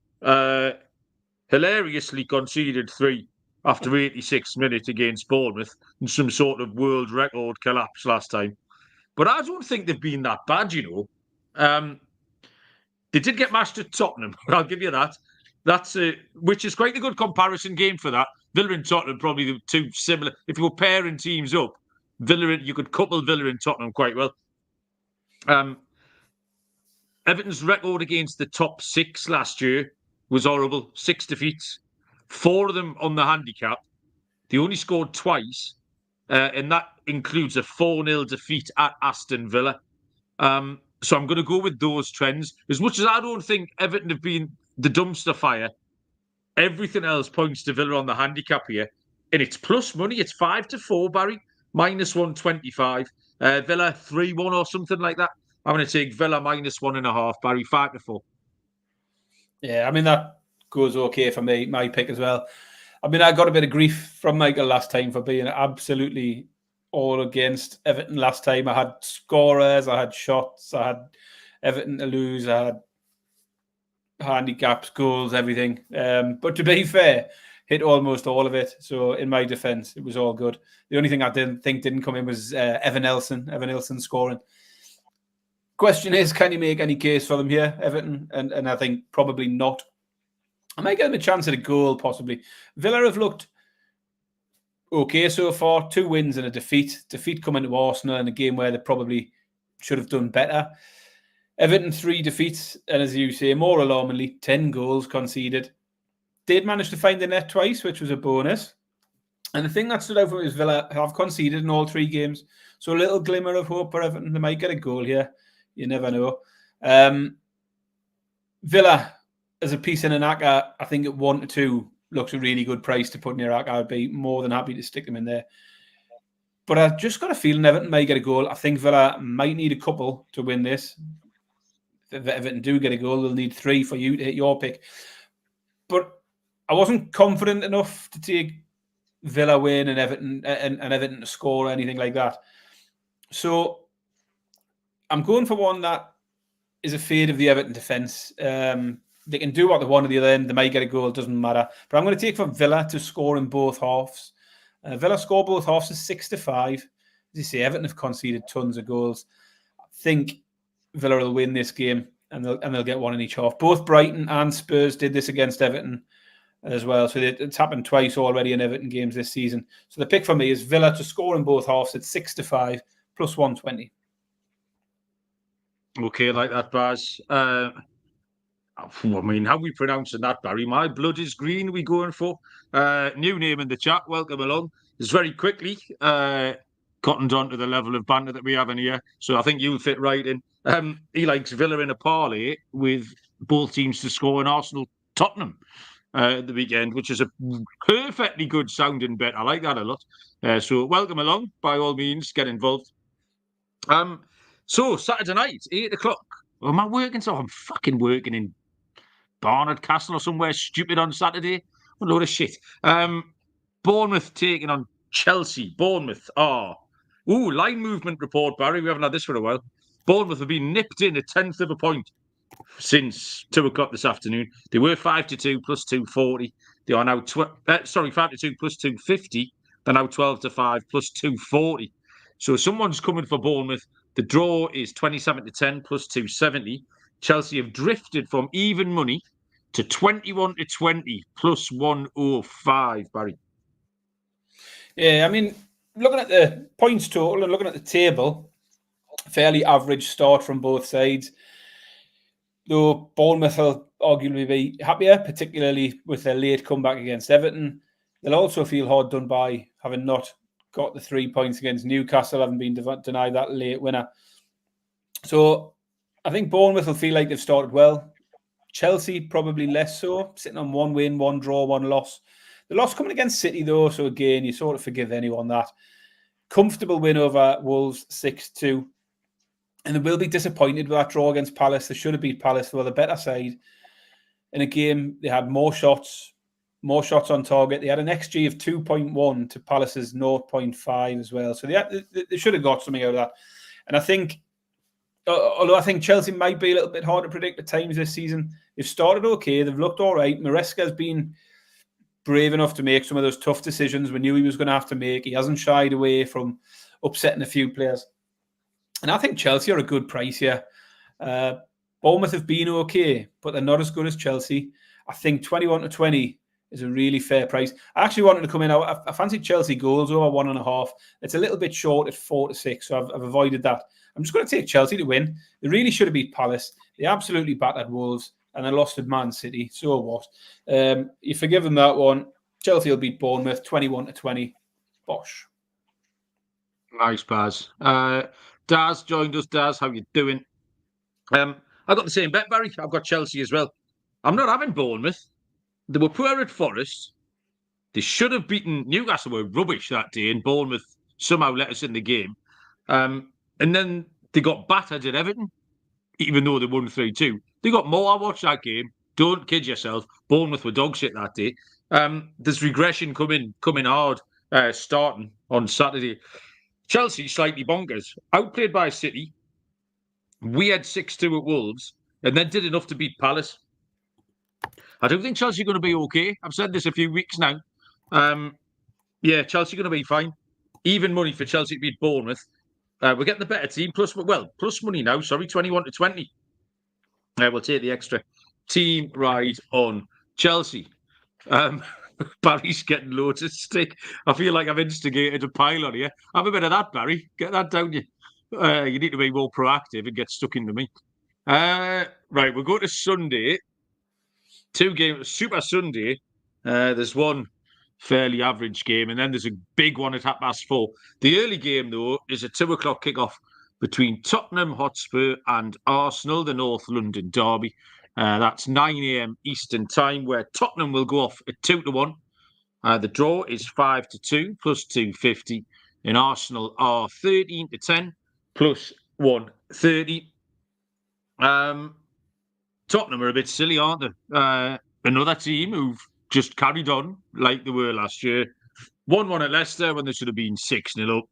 Hilariously conceded 3 after 86 minutes against Bournemouth in some sort of world record collapse last time. But I don't think they've been that bad, you know. They did get mashed at Tottenham, I'll give you that. That's which is quite a good comparison game for that. Villa and Tottenham probably the 2 similar. If you were pairing teams up, you could couple Villa and Tottenham quite well. Everton's record against the top 6 last year was horrible. 6 defeats, 4 of them on the handicap. They only scored twice, and that includes a 4-0 defeat at Aston Villa. So I'm going to go with those trends. As much as I don't think Everton have been the dumpster fire, everything else points to Villa on the handicap here. And it's plus money. It's 5-4, Barry. -125. Villa 3-1 or something like that. I'm going to take Villa -1.5, Barry, 5-4. Yeah, I mean, that goes okay for me, my pick as well. I mean, I got a bit of grief from Michael last time for being absolutely all against Everton last time. I had scorers, I had shots, I had Everton to lose, I had handicaps, goals, everything. But to be fair, hit almost all of it. So in my defence, it was all good. The only thing I didn't come in was Evan Nelson scoring. Question is, can you make any case for them here, Everton? And I think probably not. I might give them a chance at a goal, possibly. Villa have looked okay so far. 2 wins and a defeat. Defeat coming to Arsenal in a game where they probably should have done better. Everton 3 defeats, and as you say, more alarmingly, 10 goals conceded. Did manage to find the net twice, which was a bonus. And the thing that stood out for me is Villa have conceded in all 3 games. So a little glimmer of hope for Everton. They might get a goal here. You never know. Villa, as a piece in an ACCA, I think at 1-2 looks a really good price to put in your ACCA. I'd be more than happy to stick them in there. But I've just got a feeling Everton may get a goal. I think Villa might need a couple to win this. If Everton do get a goal, they'll need 3 for you to hit your pick. But I wasn't confident enough to take Villa win and Everton to score or anything like that. So I'm going for one that is a fade of the Everton defence. They can do what they want at the other end. They might get a goal. It doesn't matter. But I'm going to take for Villa to score in both halves. Villa score both halves is 6-5. As you say, Everton have conceded tons of goals. I think Villa will win this game and they'll get one in each half. Both Brighton and Spurs did this against Everton as well. So it's happened twice already in Everton games this season. So the pick for me is Villa to score in both halves at 6-5 plus 120. Okay, like that, Baz. I mean, how we pronouncing that, Barry? My blood is green. We going for new name in the chat. Welcome along. It's very quickly cottoned on to the level of banter that we have in here. So I think you'll fit right in. He likes Villa in a parlay with both teams to score in Arsenal Tottenham at the weekend, which is a perfectly good sounding bet. I like that a lot. So welcome along. By all means, get involved. So Saturday night, 8 o'clock. Am I working? So I'm fucking working in Barnard Castle or somewhere stupid on Saturday. What a load of shit. Bournemouth taking on Chelsea. Bournemouth are... Ooh, line movement report, Barry. We haven't had this for a while. Bournemouth have been nipped in 1/10 of a point since 2 o'clock this afternoon. They were 5-2 plus 240. They are now 5-2 plus 250. They're now 12-5 plus 240. So someone's coming for Bournemouth. The draw is 27-10 plus 270. Chelsea have drifted from even money to 21-20 plus 105, Barry. Yeah, I mean, looking at the points total and looking at the table, fairly average start from both sides. Though Bournemouth will arguably be happier, particularly with their late comeback against Everton. They'll also feel hard done by having not got the 3 points against Newcastle, having been denied that late winner. So I think Bournemouth will feel like they've started well. Chelsea probably less so, sitting on 1 win, 1 draw, 1 loss. The loss coming against City, though, so again, you sort of forgive anyone that. Comfortable win over Wolves, 6-2. And they will be disappointed with that draw against Palace. They should have beat Palace. They were the better side. In a game, they had more shots on target. They had an XG of 2.1 to Palace's 0.5 as well. So they should have got something out of that. And I think, although I think Chelsea might be a little bit hard to predict at times this season, they've started okay. They've looked all right. Maresca's been brave enough to make some of those tough decisions we knew he was going to have to make. He hasn't shied away from upsetting a few players. And I think Chelsea are a good price here. Bournemouth have been okay, but they're not as good as Chelsea. I think 21-20 is a really fair price. I actually wanted to come in. I fancied Chelsea goals over 1.5. It's a little bit short at 4-6, so I've avoided that. I'm just going to take Chelsea to win. They really should have beat Palace. They absolutely battered Wolves, and they lost to Man City. So what? You forgive them that one. Chelsea will beat Bournemouth 21-20. Bosh. Nice, Baz. Daz joined us. Daz, how you doing? I got the same bet, Barry. I've got Chelsea as well. I'm not having Bournemouth. They were poor at Forest. They should have beaten Newcastle. Were rubbish that day, and Bournemouth somehow let us in the game. And then they got battered at Everton, even though they won 3-2. They got more. I watched that game. Don't kid yourself. Bournemouth were dog shit that day. There's regression coming hard, starting on Saturday. Chelsea, slightly bonkers. Outplayed by City. We had 6-2 at Wolves, and then did enough to beat Palace. I don't think Chelsea are going to be okay. I've said this a few weeks now. Yeah, Chelsea are going to be fine. Even money for Chelsea to beat Bournemouth. We're getting the better team, plus money now. Sorry, 21-20. We'll take the extra. Team ride on Chelsea. Barry's getting loads of stick. I feel like I've instigated a pile on here. Have a bit of that, Barry. Get that down you. You need to be more proactive and get stuck into me. Right, we'll go to Sunday. 2 games, Super Sunday. There's one fairly average game, and then there's a big one at 4:30. The early game, though, is a 2 o'clock kickoff between Tottenham Hotspur and Arsenal, the North London derby. That's 9 a.m. Eastern time, where Tottenham will go off at 2-1. The draw is 5-2 plus 250, and Arsenal are 13-10 plus 130. Tottenham are a bit silly, aren't they? Another team who've just carried on like they were last year. 1-1 at Leicester when they should have been 6-0 up.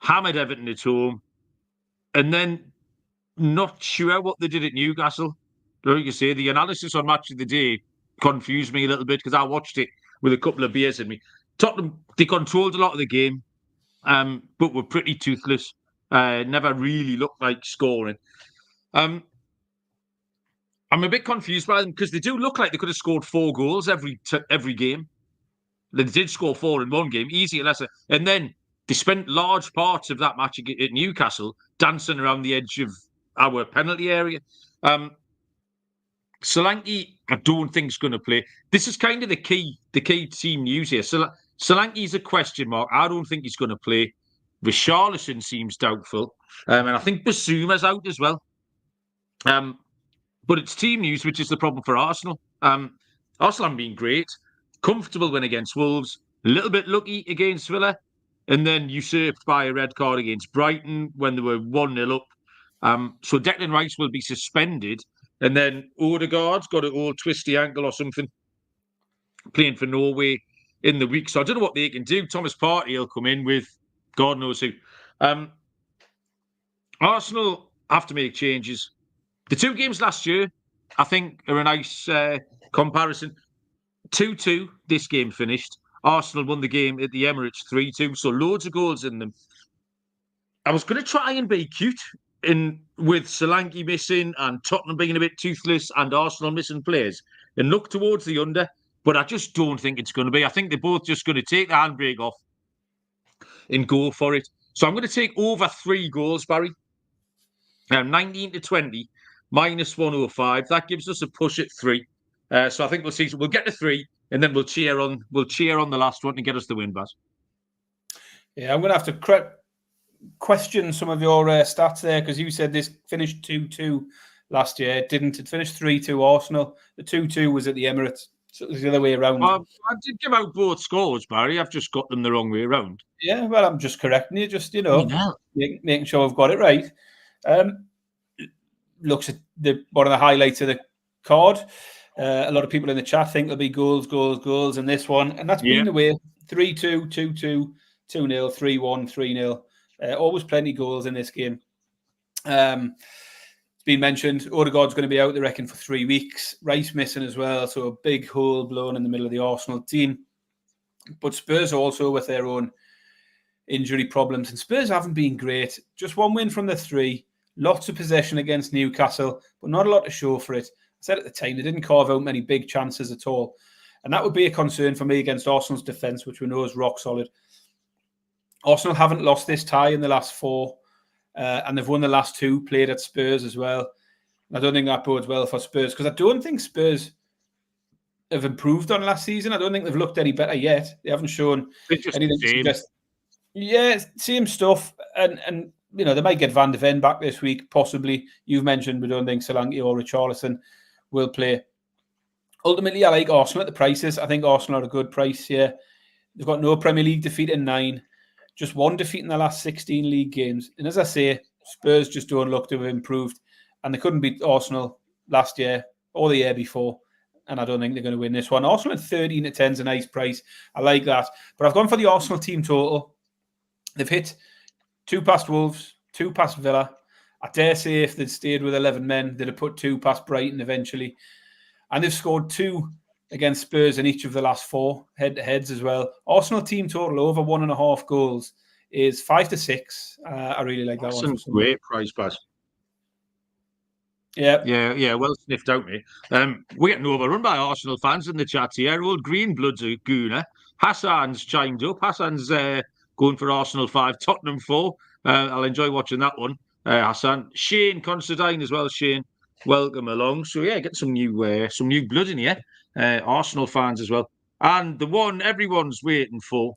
Hammered Everton at home. And then not sure what they did at Newcastle. Like you say, the analysis on Match of the Day confused me a little bit because I watched it with a couple of beers in me. Tottenham, they controlled a lot of the game, but were pretty toothless. Never really looked like scoring. I'm a bit confused by them because they do look like they could have scored 4 goals every game. They did score 4 in one game, easy at Leicester. And then they spent large parts of that match at Newcastle dancing around the edge of our penalty area. Solanke, I don't think is going to play. This is kind of the key team news here. Solanke's a question mark. I don't think he's going to play. Richarlison seems doubtful. And I think Basuma's out as well. But it's team news, which is the problem for Arsenal. Arsenal haven't been great. Comfortable win against Wolves. A little bit lucky against Villa. And then usurped by a red card against Brighton when they were 1-0 up. So Declan Rice will be suspended. And then Odegaard's got an old twisty ankle or something, playing for Norway in the week. So I don't know what they can do. Thomas Partey will come in with God knows who. Arsenal have to make changes. The 2 games last year, I think, are a nice comparison. 2-2, this game finished. Arsenal won the game at the Emirates 3-2, so loads of goals in them. I was going to try and be cute with Solanke missing and Tottenham being a bit toothless and Arsenal missing players and look towards the under, but I just don't think it's going to be. I think they're both just going to take the handbrake off and go for it. So I'm going to take over 3 goals, Barry. 19-20, minus 105. That gives us a push at 3. So I think we'll get to 3, and then we'll cheer on the last one to get us the win, Baz. Yeah, I'm going to have to question some of your stats there because you said this finished 2-2 last year. It didn't. It finished 3-2 Arsenal. The 2-2 was at the Emirates. So it was the other way around. I did give out both scores, Barry. I've just got them the wrong way around. Yeah, well, I'm just correcting you. Just, making sure I've got it right. Looks at one of the highlights of the card. A lot of people in the chat think there'll be goals in this one. And that's been the way. 3-2, 2-2, 2-0, 3-1, 3-0. Always plenty of goals in this game. It's been mentioned, Odegaard's going to be out, they reckon, for 3 weeks. Rice missing as well, so a big hole blown in the middle of the Arsenal team. But Spurs also with their own injury problems. And Spurs haven't been great. Just 1 win from the 3. Lots of possession against Newcastle, but not a lot to show for it. I said at the time, they didn't carve out many big chances at all. And that would be a concern for me against Arsenal's defence, which we know is rock solid. Arsenal haven't lost this tie in the last 4, and they've won the last 2, played at Spurs as well. I don't think that bodes well for Spurs, because I don't think Spurs have improved on last season. I don't think they've looked any better yet. They haven't shown anything to suggest. Yeah, same stuff. And they might get Van de Ven back this week, possibly. You've mentioned we don't think Solanke or Richarlison will play. Ultimately, I like Arsenal at the prices. I think Arsenal are a good price here. They've got no Premier League defeat in 9. Just 1 defeat in the last 16 league games. And as I say, Spurs just don't look to have improved, and they couldn't beat Arsenal last year or the year before, and I don't think they're going to win this one. Arsenal at 13-10 is a nice price. I like that. But I've gone for the Arsenal team total. They've hit 2 past Wolves, 2 past Villa. I dare say if they'd stayed with 11 men, they'd have put 2 past Brighton eventually. And they've scored 2 against Spurs in each of the last 4 head-to-heads as well. Arsenal team total over 1.5 goals is 5-6. I really like that one. That's a great price, Baz. Yeah. Well sniffed out, mate. We're getting overrun by Arsenal fans in the chat here. Old Green Blood's a gooner. Hassan's chimed up. Hassan's going for Arsenal 5, Tottenham 4. I'll enjoy watching that one. Hassan, Shane Considine as well. Shane, welcome along. So yeah, get some new blood in here. Arsenal fans as well, and the one everyone's waiting for,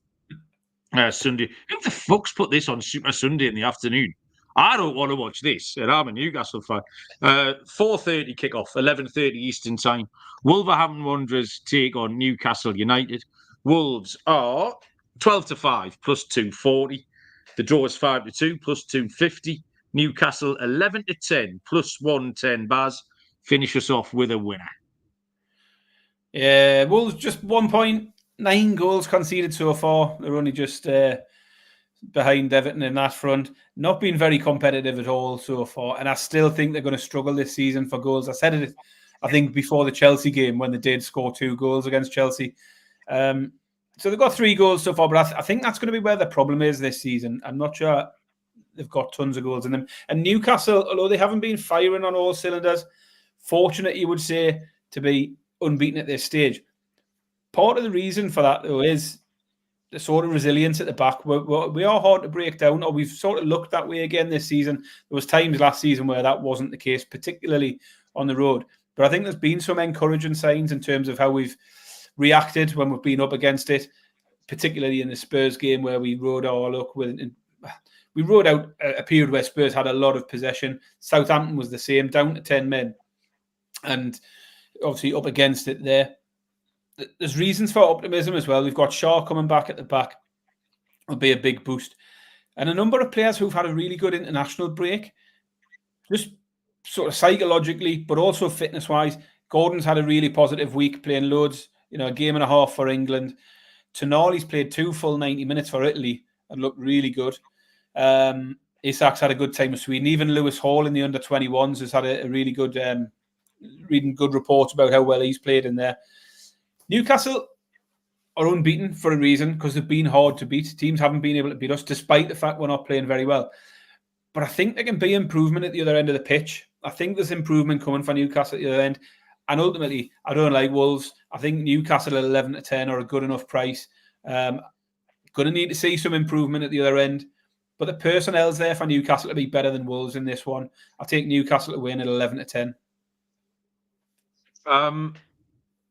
Sunday. Who the fuck's put this on Super Sunday in the afternoon? I don't want to watch this, and I'm a Newcastle fan. 4:30 kickoff, 11:30 Eastern time. Wolverhampton Wanderers take on Newcastle United. Wolves are 12-5 plus 240. The draw is 5-2 plus 250. Newcastle 11-10 plus 110. Baz, finish us off with a winner. Yeah, Wolves just 1.9 goals conceded so far. They're only just behind Everton in that front. Not been very competitive at all so far. And I still think they're going to struggle this season for goals. I said it, I think, before the Chelsea game when they did score 2 goals against Chelsea. So they've got 3 goals so far, but I think that's going to be where the problem is this season. I'm not sure they've got tons of goals in them. And Newcastle, although they haven't been firing on all cylinders, fortunate, you would say, to be unbeaten at this stage. Part of the reason for that, though, is the sort of resilience at the back. We are hard to break down, or we've sort of looked that way again this season. There was times last season where that wasn't the case, particularly on the road. But I think there's been some encouraging signs in terms of how we've reacted when we've been up against it, particularly in the Spurs game where we rode our luck with. We rode out a period where Spurs had a lot of possession. Southampton was the same, down to 10 men, and obviously up against it there. There's reasons for optimism as well. We've got Shaw coming back at the back. Will be a big boost. And a number of players who've had a really good international break, just sort of psychologically, but also fitness-wise. Gordon's had a really positive week, playing loads, a game and a half for England. Tonali's played 2 full 90 minutes for Italy and looked really good. Isak's had a good time with Sweden. Even Lewis Hall in the under-21s has had a really good, reading good reports about how well he's played in there. Newcastle are unbeaten for a reason, because they've been hard to beat. Teams haven't been able to beat us, despite the fact we're not playing very well. But I think there can be improvement at the other end of the pitch. I think there's improvement coming for Newcastle at the other end. And ultimately, I don't like Wolves. I think Newcastle at 11-10 are a good enough price. Going to need to see some improvement at the other end. But the personnel's there for Newcastle to be better than Wolves in this one. I'll take Newcastle to win at 11-10.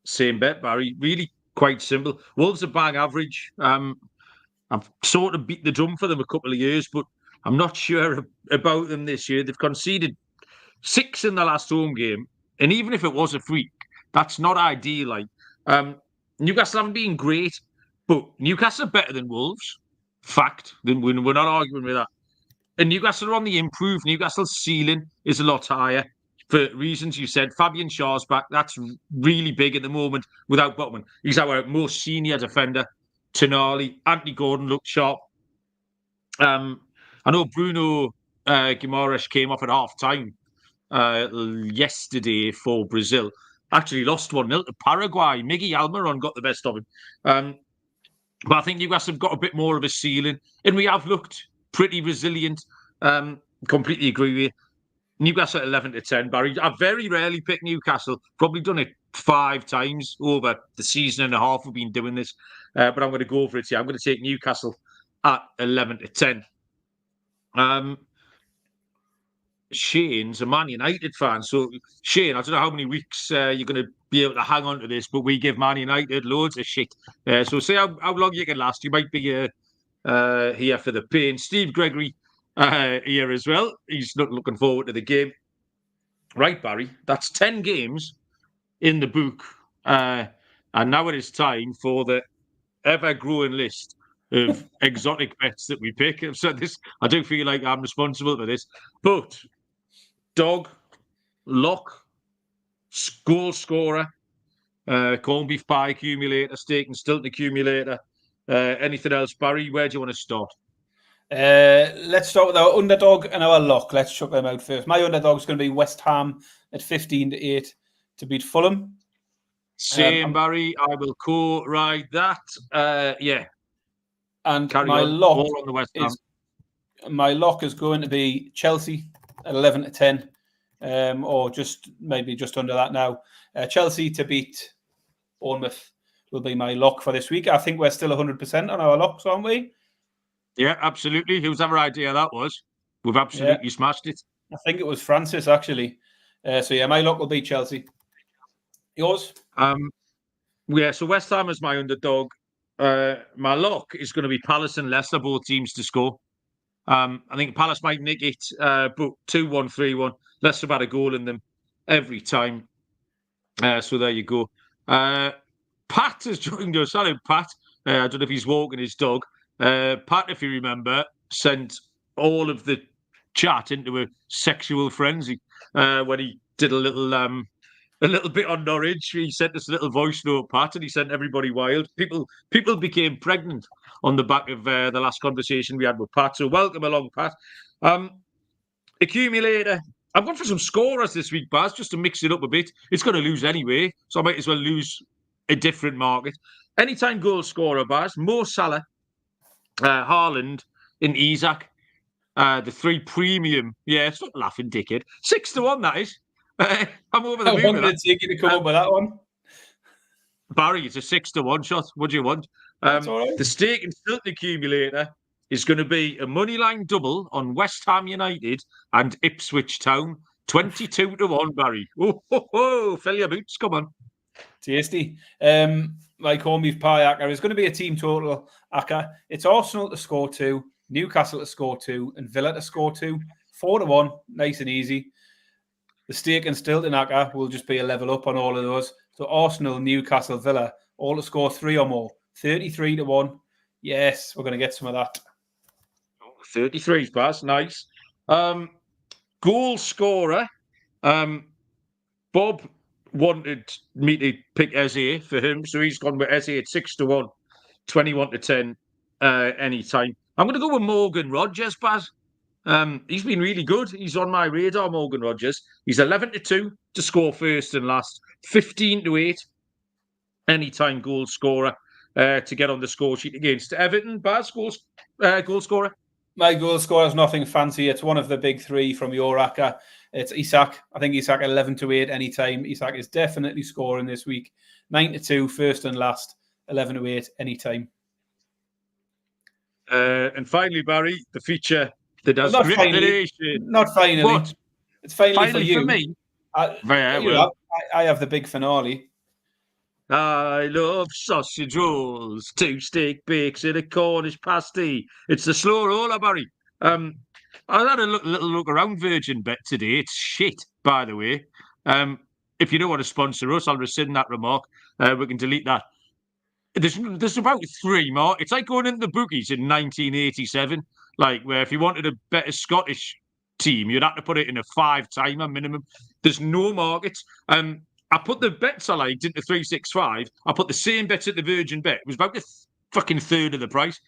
Same bet, Barry. Really quite simple. Wolves are bang average. I've sort of beat the drum for them a couple of years, but I'm not sure about them this year. They've conceded 6 in the last home game, and even if it was a freak, that's not ideal. Newcastle haven't been great, but Newcastle are better than Wolves. Fact. We're not arguing with that. And Newcastle are on the improve. Newcastle's ceiling is a lot higher. For reasons you said, Fabian Schär's back. That's really big at the moment without Botman. He's our most senior defender. Tonali, Anthony Gordon looked sharp. I know Bruno Guimaraes came off at half-time yesterday for Brazil. Actually lost 1-0 to Paraguay. Miggy Almiron got the best of him. But I think Newcastle have got a bit more of a ceiling. And we have looked pretty resilient. Completely agree with you. Newcastle at 11-10, Barry. I very rarely pick Newcastle. Probably done it 5 times over the season and a half we've been doing this. But I'm going to go for it here. I'm going to take Newcastle at 11-10. Shane's a Man United fan. So, Shane, I don't know how many weeks you're going to be able to hang on to this, but we give Man United loads of shit. So see how long you can last. You might be here for the pain. Steve Gregory here as well. He's not looking forward to the game. Right, Barry, that's 10 games in the book. And now it is time for the ever-growing list of exotic bets that we pick. So I do feel like I'm responsible for this. But dog, lock, goal scorer, corned beef pie accumulator, steak and Stilton accumulator. Anything else, Barry? Where do you want to start? Let's start with our underdog and our lock. Let's chuck them out first. My underdog is going to be West Ham at 15-8 to beat Fulham. Same, Barry. I will co-ride that. Yeah. And Carry my on. lock All on the West Ham. is going to be Chelsea at 11-10, or maybe just under that now. Chelsea to beat Bournemouth will be my lock for this week. I think we're still 100% on our locks, aren't we? Yeah, absolutely. Whosever idea that was, we've absolutely smashed it. I think it was Francis, actually. So, yeah, my lock will be Chelsea. Yours? So West Ham is my underdog. My lock is going to be Palace and Leicester, both teams to score. I think Palace might nick it, but 2-1, 3-1. Leicester have had a goal in them every time. So there you go. Pat has joined us. Hello, Pat. I don't know if he's walking his dog. Pat, if you remember, sent all of the chat into a sexual frenzy when he did a little bit on Norwich. He sent us a little voice note, Pat, and he sent everybody wild. People became pregnant on the back of the last conversation we had with Pat. So welcome along, Pat. Accumulator. I've gone for some scorers this week, Baz, just to mix it up a bit. It's going to lose anyway, so I might as well lose a different market. Anytime goal scorer, Baz. Mo Salah, Haaland, and Isak. The 3 premium. Yeah, stop laughing, dickhead. 6-1, that is. I'm over the moon. I wanted to take you to come up with that one. Barry, it's a 6-1 shot. What do you want? That's all right. The stake and Stilton accumulator is going to be a moneyline double on West Ham United and Ipswich Town. 22-1, Barry. Oh, fill your boots. Come on. Tasty. My corned beef pie acca is going to be a team total acca. It's Arsenal to score 2, Newcastle to score 2, and Villa to score 2. 4-1, nice and easy. The stake and Stilton acca will just be a level up on all of those. So Arsenal, Newcastle, Villa, all to score 3 or more. 33-1. Yes, we're going to get some of that. 33, Baz. Nice. Goal scorer. Bob wanted me to pick Eze for him, so he's gone with Eze at 6-1, 21-10 anytime. I'm going to go with Morgan Rogers, Baz. He's been really good. He's on my radar, Morgan Rogers. He's 11-2 to score first and last, 15-8 anytime goal scorer to get on the score sheet against Everton. Baz, goal scorer. My goal scorer is nothing fancy. It's one of the big 3 from your acca. It's Isak. I think Isak 11-8 anytime. Isak is definitely scoring this week. 9-2 first and last, 11-8 anytime. And finally, Barry, the feature that does not finally. What? It's finally for you. For me. I have the big finale. I love sausage rolls, 2 steak bakes and a Cornish pasty. It's the slow roller, Barry. I had a little look around Virgin Bet today. It's shit, by the way. If you don't want to sponsor us, I'll rescind that remark. We can delete that. There's about 3 more. It's like going into the bookies in 1987, like where if you wanted a better Scottish team, you'd have to put it in a 5-timer minimum. There's no markets. I put the bets I liked into 365. I put the same bets at the Virgin Bet. It was about the fucking third of the price.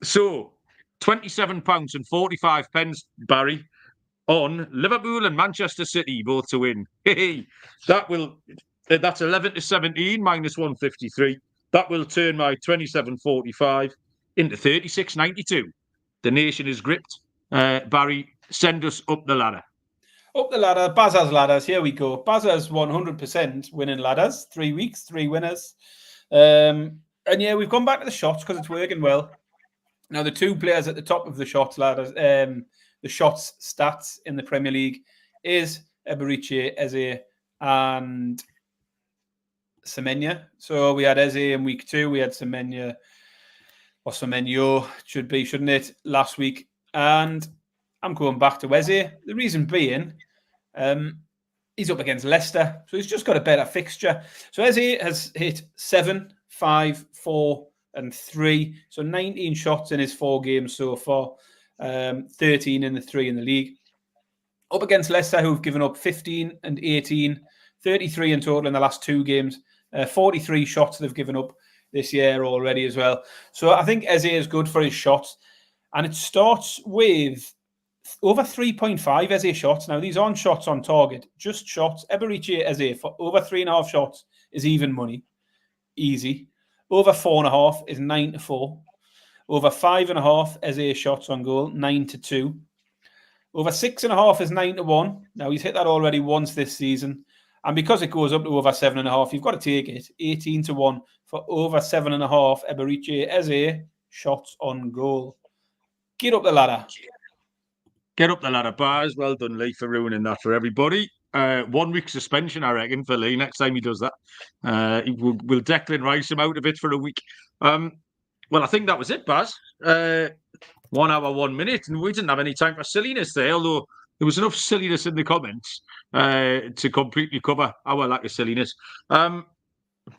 So £27.45, Barry, on Liverpool and Manchester City both to win. Hey, that's 11-17 minus 153. That will turn my 27.45 into 36.92. The nation is gripped. Barry, send us up the ladder. Up the ladder, Bazza's ladders. Here we go. Bazza's 100% winning ladders. 3 weeks, 3 winners. And yeah, we've gone back to the shots because it's working well. Now, the 2 players at the top of the shots ladders, the shots stats in the Premier League is Eberiche, Eze, and Semenya. So we had Eze in week 2. We had Semenya, or Semenyo, should be, shouldn't it, last week. And I'm going back to Eze. The reason being, he's up against Leicester, so he's just got a better fixture. So Eze has hit 7, 5, 4, and 3. So 19 shots in his 4 games so far, 13 in the 3 in the league. Up against Leicester, who've given up 15 and 18, 33 in total in the last 2 games, 43 shots they've given up this year already as well. So I think Eze is good for his shots. And it starts with over 3.5 Eze shots. Now, these aren't shots on target, just shots. Evereche Eze for over 3.5 shots is even money. Easy. Over 4.5 is 9-4. Over 5.5 Eze shots on goal, 9-2. Over 6.5 is 9-1. Now, he's hit that already once this season. And because it goes up to over 7.5, you've got to take it. 18-1 for over 7.5 Evereche Eze shots on goal. Get up the ladder. Get up the ladder, Bars. Well done, Lee, for ruining that for everybody. 1 week suspension, I reckon, for Lee next time he does that. We'll Declan Rice him out of it for a week. Well, I think that was it, Baz. 1 hour, 1 minute, and we didn't have any time for silliness there, although there was enough silliness in the comments to completely cover our lack of silliness.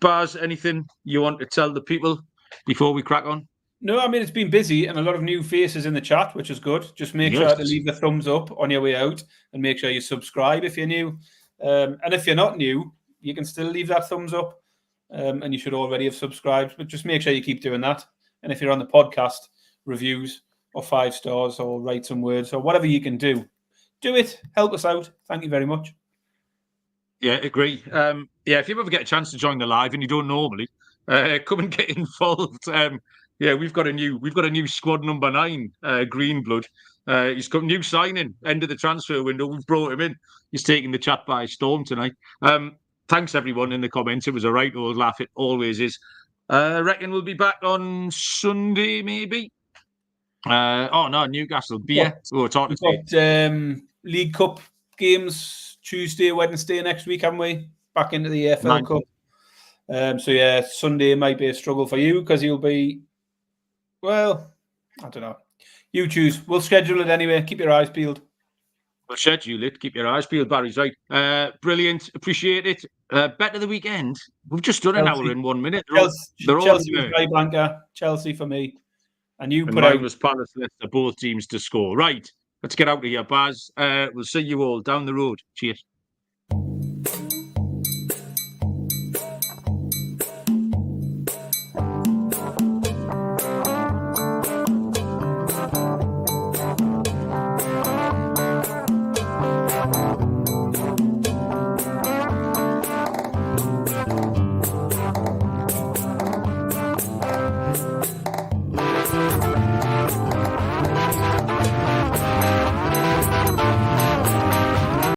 Baz, anything you want to tell the people before we crack on? No, I mean, it's been busy and a lot of new faces in the chat, which is good. Just make sure to leave the thumbs up on your way out and make sure you subscribe if you're new. And if you're not new, you can still leave that thumbs up and you should already have subscribed. But just make sure you keep doing that. And if you're on the podcast, reviews or 5 stars or write some words or whatever you can do, do it. Help us out. Thank you very much. Yeah, agree. If you ever get a chance to join the live and you don't normally, come and get involved. We've got a new squad number 9, Greenblood. He's got new signing, end of the transfer window. We've brought him in. He's taking the chat by storm tonight. Thanks everyone in the comments. It was a right old laugh. It always is. I reckon we'll be back on Sunday, maybe. Newcastle. Beer. We've got League Cup games Tuesday, Wednesday next week, haven't we? Back into the AFL Cup. Sunday might be a struggle for you because you'll be, well, I don't know. You choose. We'll schedule it anyway. Keep your eyes peeled. We'll schedule it. Keep your eyes peeled. Barry's right. Brilliant. Appreciate it. Bet of the weekend. We've just done an hour in 1 minute. Chelsea was my blanker. Chelsea for me. And you put out was Palace, Leicester, both teams to score. Right. Let's get out of here, Baz. We'll see you all down the road. Cheers.